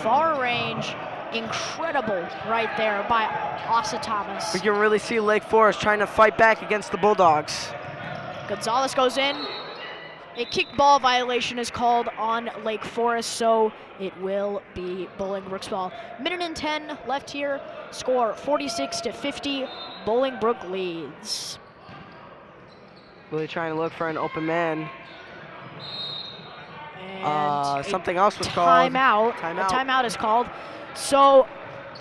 Far range. Incredible right there by Asa Thomas. We can really see Lake Forest trying to fight back against the Bulldogs. Gonzalez goes in. A kickball violation is called on Lake Forest, so it will be Bolingbrook's ball. Minute and 10 left here. Score 46-50. Bolingbrook leads. Really trying to look for an open man. And something else was called. Timeout. A timeout is called. So,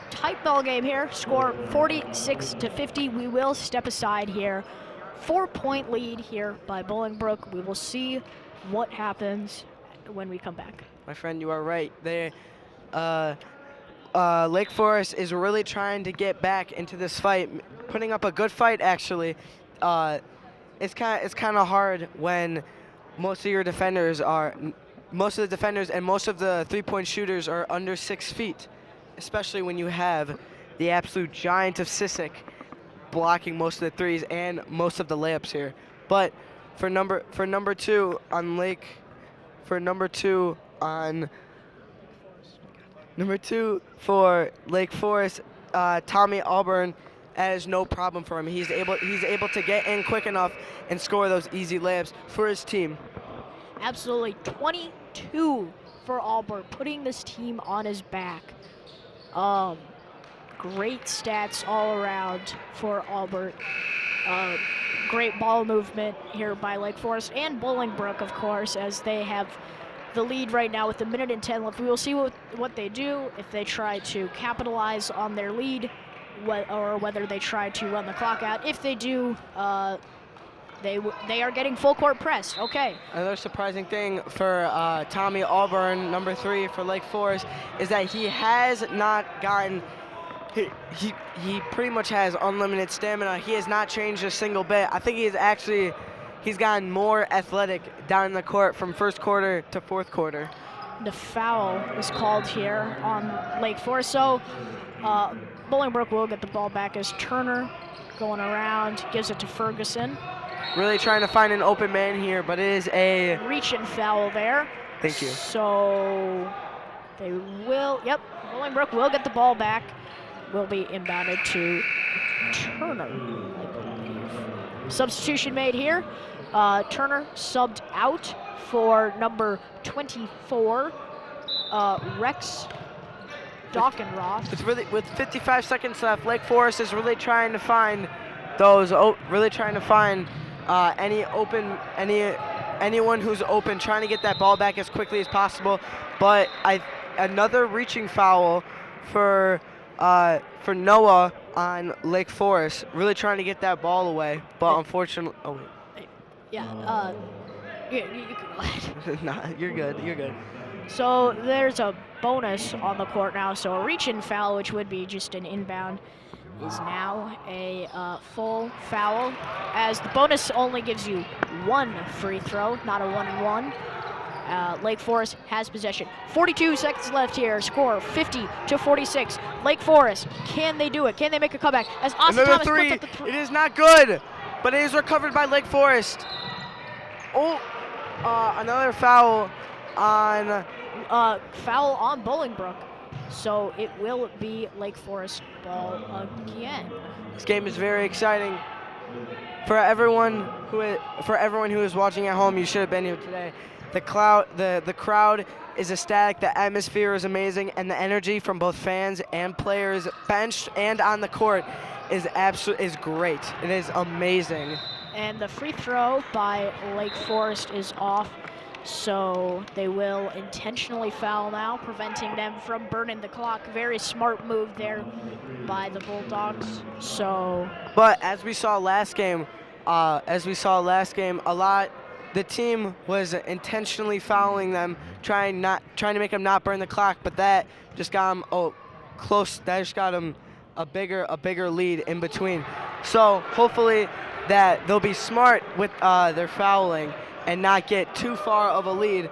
tight ball game here. Score 46-50. We will step aside here. 4-point lead here by Bolingbrook. We will see what happens when we come back. My friend, you are right. Lake Forest is really trying to get back into this fight, putting up a good fight actually. It's kind of hard when most of the defenders and most of the three-point shooters are under 6 feet, especially when you have the absolute giant of Sisek blocking most of the threes and most of the layups here. But for number two for Lake Forest, Tommy Auburn, has no problem for him. He's able to get in quick enough and score those easy layups for his team. Absolutely. 22 for Auburn, putting this team on his back. Great stats all around for Auburn. Great ball movement here by Lake Forest and Bolingbrook, of course, as they have the lead right now with a minute and 10 left. We will see what they do, if they try to capitalize on their lead or whether they try to run the clock out. If they do, they are getting full court press. Okay. Another surprising thing for Tommy Auburn, number 3 for Lake Forest, is that he has not gotten He pretty much has unlimited stamina. He has not changed a single bit. I think he's gotten more athletic down in the court from first quarter to fourth quarter. The foul is called here on Lake Forest. So Bolingbrook will get the ball back as Turner going around, gives it to Ferguson. Really trying to find an open man here, but it is a reach-in foul there. Thank you. So they will, yep, Bolingbrook will get the ball back. Will be inbounded to Turner, I believe. Substitution made here. Turner subbed out for number 24, Rex Dockenroth. It's really, with 55 seconds left, Lake Forest is really trying to find anyone who's open, trying to get that ball back as quickly as possible. But another reaching foul for Noah on Lake Forest, really trying to get that ball away, but unfortunately, oh wait. Yeah, you can go ahead. Nah, you're good. So there's a bonus on the court now, so a reach-in foul, which would be just an inbound, is now a full foul, as the bonus only gives you one free throw, not a 1-and-1. Lake Forest has possession. 42 seconds left here. Score 50-46. Lake Forest, can they do it? Can they make a comeback? As Austin Another Thomas three. puts up the It is not good, but it is recovered by Lake Forest. Oh, another foul on Bolingbrook. So it will be Lake Forest ball again. This game is very exciting. For everyone who is watching at home, you should have been here today. The crowd is ecstatic. The atmosphere is amazing, and the energy from both fans and players, benched and on the court, is great. It is amazing. And the free throw by Lake Forest is off, so they will intentionally foul now, preventing them from burning the clock. Very smart move there by the Bulldogs. So, but as we saw last game, the team was intentionally fouling them, trying to make them not burn the clock, but that just got them close. That just got them a bigger lead in between. So hopefully that they'll be smart with their fouling and not get too far of a lead,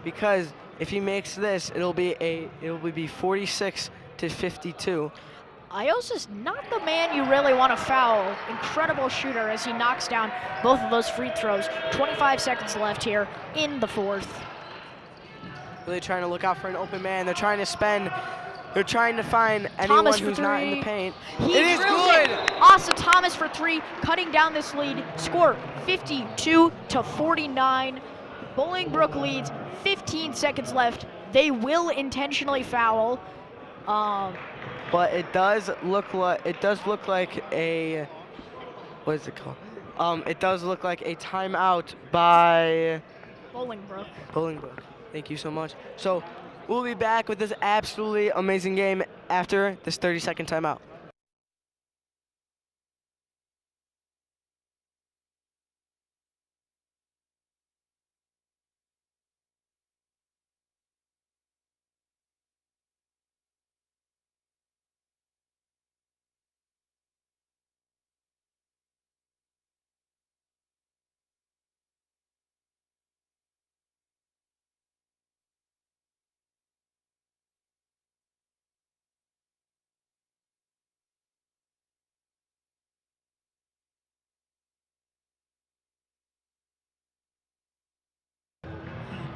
because if he makes this, it'll be 46-52. Ios is not the man you really want to foul. Incredible shooter as he knocks down both of those free throws. 25 seconds left here in the fourth. Really trying to look out for an open man. They're trying to find anyone who's not in the paint. It is good! Austin Thomas for three, cutting down this lead. Score 52-49. Bolingbrook leads, 15 seconds left. They will intentionally foul. But it does look like a, what is it called? It does look like a timeout by Bolingbrook. Thank you so much. So we'll be back with this absolutely amazing game after this 30-second timeout.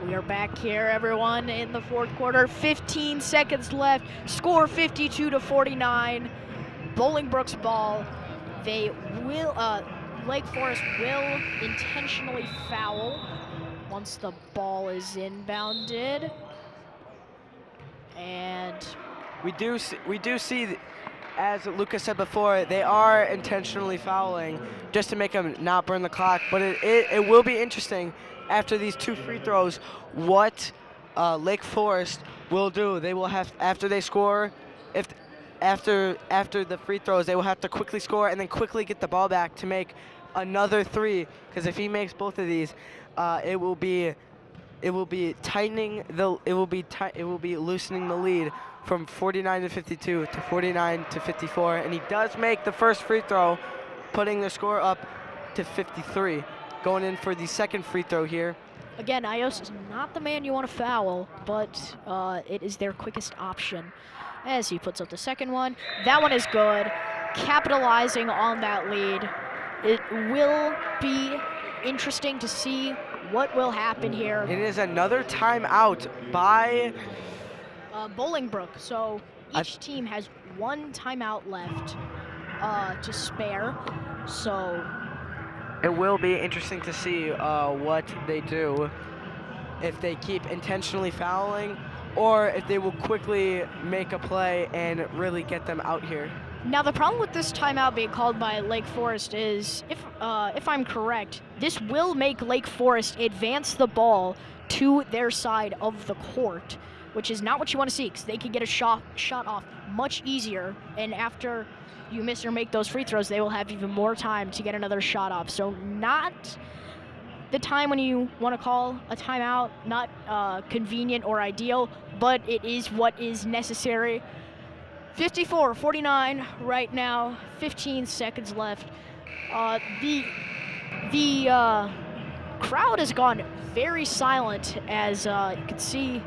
We are back here, everyone, in the fourth quarter. 15 seconds left. Score 52-49. Bolingbrook's ball. They will, Lake Forest will intentionally foul once the ball is inbounded. And we do see, as Lucas said before, they are intentionally fouling just to make them not burn the clock. But it will be interesting after these two free throws what Lake Forest will do. They will have, after they score, after the free throws, they will have to quickly score and then quickly get the ball back to make another three, because if he makes both of these, it will be it will be loosening the lead from 49 to 52 to 49 to 54, and he does make the first free throw, putting the score up to 53. Going in for the second free throw here. Again, Ios is not the man you want to foul, but it is their quickest option. As he puts up the second one, that one is good. Capitalizing on that lead. It will be interesting to see what will happen here. It is another timeout by Bolingbrook. So each team has one timeout left to spare. So it will be interesting to see what they do, if they keep intentionally fouling or if they will quickly make a play and really get them out here. Now the problem with this timeout being called by Lake Forest is, if I'm correct, this will make Lake Forest advance the ball to their side of the court, which is not what you want to see, because they can get a shot off much easier, and after you miss or make those free throws, they will have even more time to get another shot off. So not the time when you want to call a timeout, not convenient or ideal, but it is what is necessary. 54-49 right now, 15 seconds left. The crowd has gone very silent, as you can see,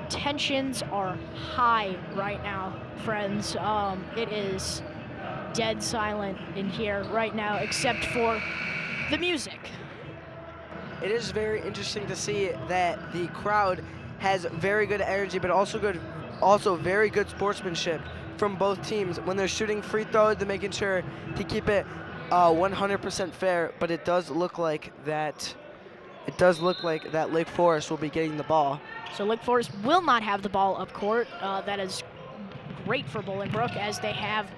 tensions are high right now, friends. It is dead silent in here right now, except for the music. It is very interesting to see that the crowd has very good energy, but also very good sportsmanship from both teams when they're shooting free throws. They're making sure to keep it 100% fair. But it does look like that. Lake Forest will be getting the ball. So Lake Forest will not have the ball up court. That is great for Bolingbrook, as they have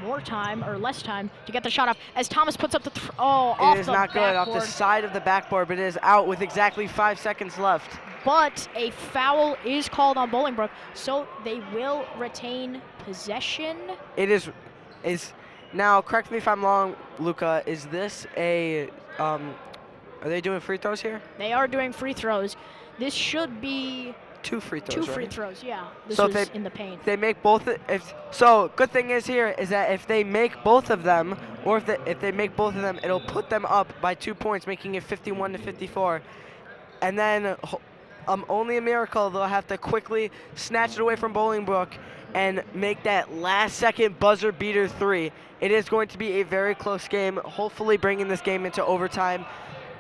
more time or less time to get the shot off. As Thomas puts up the off the backboard. It is not good, off the side of the backboard, but it is out with exactly 5 seconds left. But a foul is called on Bolingbrook, so they will retain possession. It is now, correct me if I'm wrong, Luca, is this a are they doing free throws here? They are doing free throws. This should be 2 free throws. 2 free throws, yeah. This so was in the paint. They make both. Good thing is here is that if they make both of them, or if they make both of them, it'll put them up by 2 points, making it 51 to 54. And then only a miracle they'll have to quickly snatch it away from Bolingbrook and make that last-second buzzer beater 3. It is going to be a very close game, hopefully bringing this game into overtime.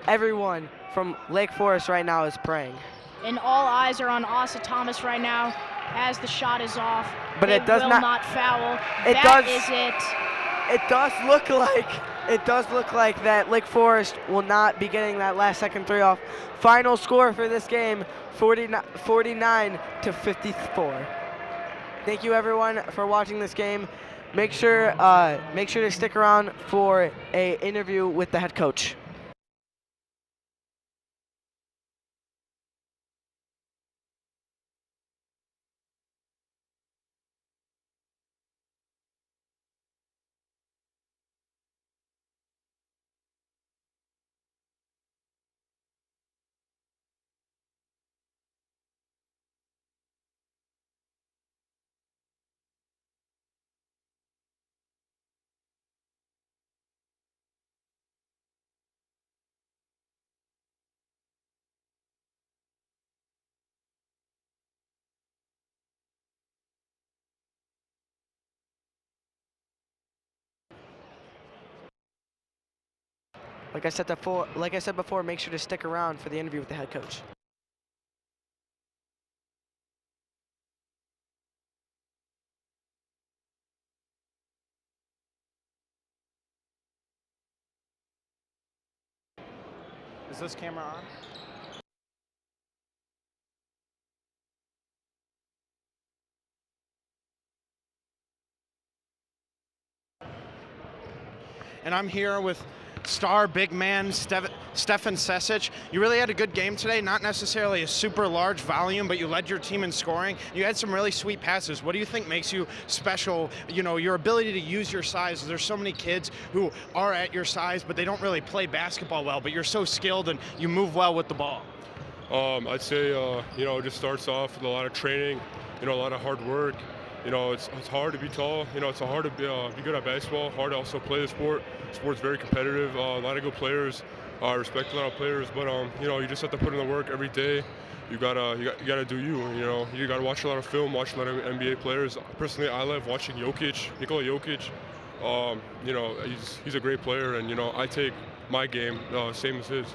Everyone from Lake Forest right now is praying. And all eyes are on Asa Thomas right now as the shot is off. But they it does will not foul. It That does. is it. It does look like that Lake Forest will not be getting that last-second 3 off. Final score for this game, 49 to 54. Thank you everyone for watching this game. Make sure to stick around for an interview with the head coach. Like I said before, make sure to stick around for the interview with the head coach. Is this camera on? And I'm here with star big man Stefan Sesic. You really had a good game today, not necessarily a super large volume, but you led your team in scoring. You had some really sweet passes. What do you think makes you special? You know, your ability to use your size. There's so many kids who are at your size, but they don't really play basketball well, but you're so skilled and you move well with the ball. I'd say, it just starts off with a lot of training, a lot of hard work. It's hard to be tall. It's hard to be good at basketball, hard to also play the sport. Sport's very competitive, a lot of good players. I respect a lot of players, but, you just have to put in the work every day. You gotta do you. You gotta watch a lot of film, watch a lot of NBA players. Personally, I love watching Nikola Jokic. He's a great player, and I take my game same as his.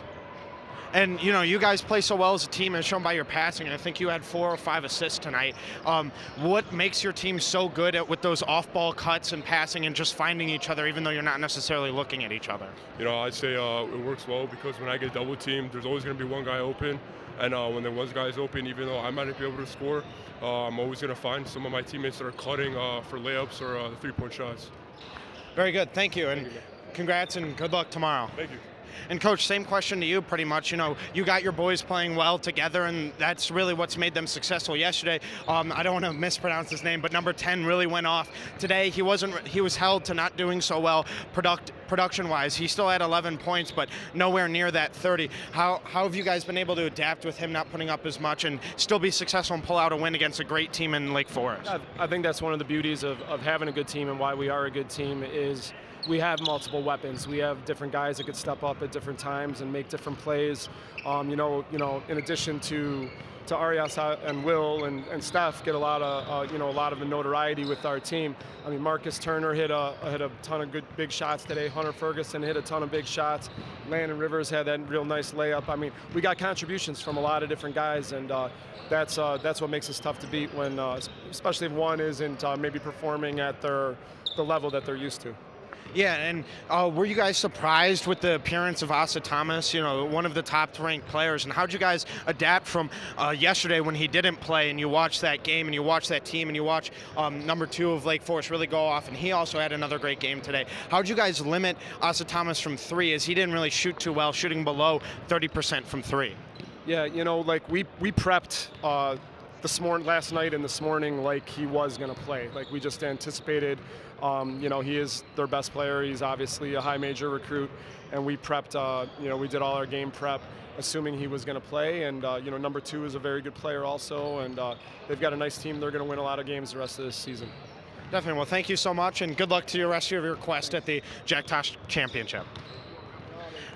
And you guys play so well as a team, as shown by your passing. I think you had 4 or 5 assists tonight. What makes your team so good with those off-ball cuts and passing and just finding each other, even though you're not necessarily looking at each other? I'd say it works well because when I get double teamed, there's always going to be one guy open. And when the one guy's open, even though I might not be able to score, I'm always going to find some of my teammates that are cutting for layups or three-point shots. Very good. Thank you. And congrats and good luck tomorrow. Thank you. And Coach, same question to you pretty much. You got your boys playing well together, and that's really what's made them successful yesterday. I don't want to mispronounce his name, but number 10 really went off. Today he was held to not doing so well production-wise. He still had 11 points, but nowhere near that 30. How have you guys been able to adapt with him not putting up as much and still be successful and pull out a win against a great team in Lake Forest? I think that's one of the beauties of having a good team and why we are a good team is we have multiple weapons. We have different guys that could step up at different times and make different plays. In addition to Arias and Will and Steph get a lot of the notoriety with our team. I mean, Marcus Turner hit a ton of good big shots today. Hunter Ferguson hit a ton of big shots. Landon Rivers had that real nice layup. I mean, we got contributions from a lot of different guys, and that's what makes us tough to beat when, especially if one isn't maybe performing at the level that they're used to. Yeah, and were you guys surprised with the appearance of Asa Thomas, one of the top-ranked players? And how'd you guys adapt from yesterday when he didn't play, and you watched that game, and you watched that team, and you watch number 2 of Lake Forest really go off, and he also had another great game today. How'd you guys limit Asa Thomas from 3, as he didn't really shoot too well, shooting below 30% from 3? Yeah, we prepped last night and this morning like he was going to play. Like we just anticipated. He is their best player. He's obviously a high major recruit, and we prepped. We did all our game prep, assuming he was going to play. And number 2 is a very good player also, and they've got a nice team. They're going to win a lot of games the rest of this season. Definitely. Well, thank you so much, and good luck to the rest of your quest at the Jack Tosh Championship.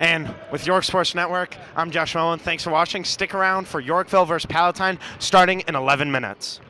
And with York Sports Network, I'm Josh Owen. Thanks for watching. Stick around for Yorkville versus Palatine starting in 11 minutes.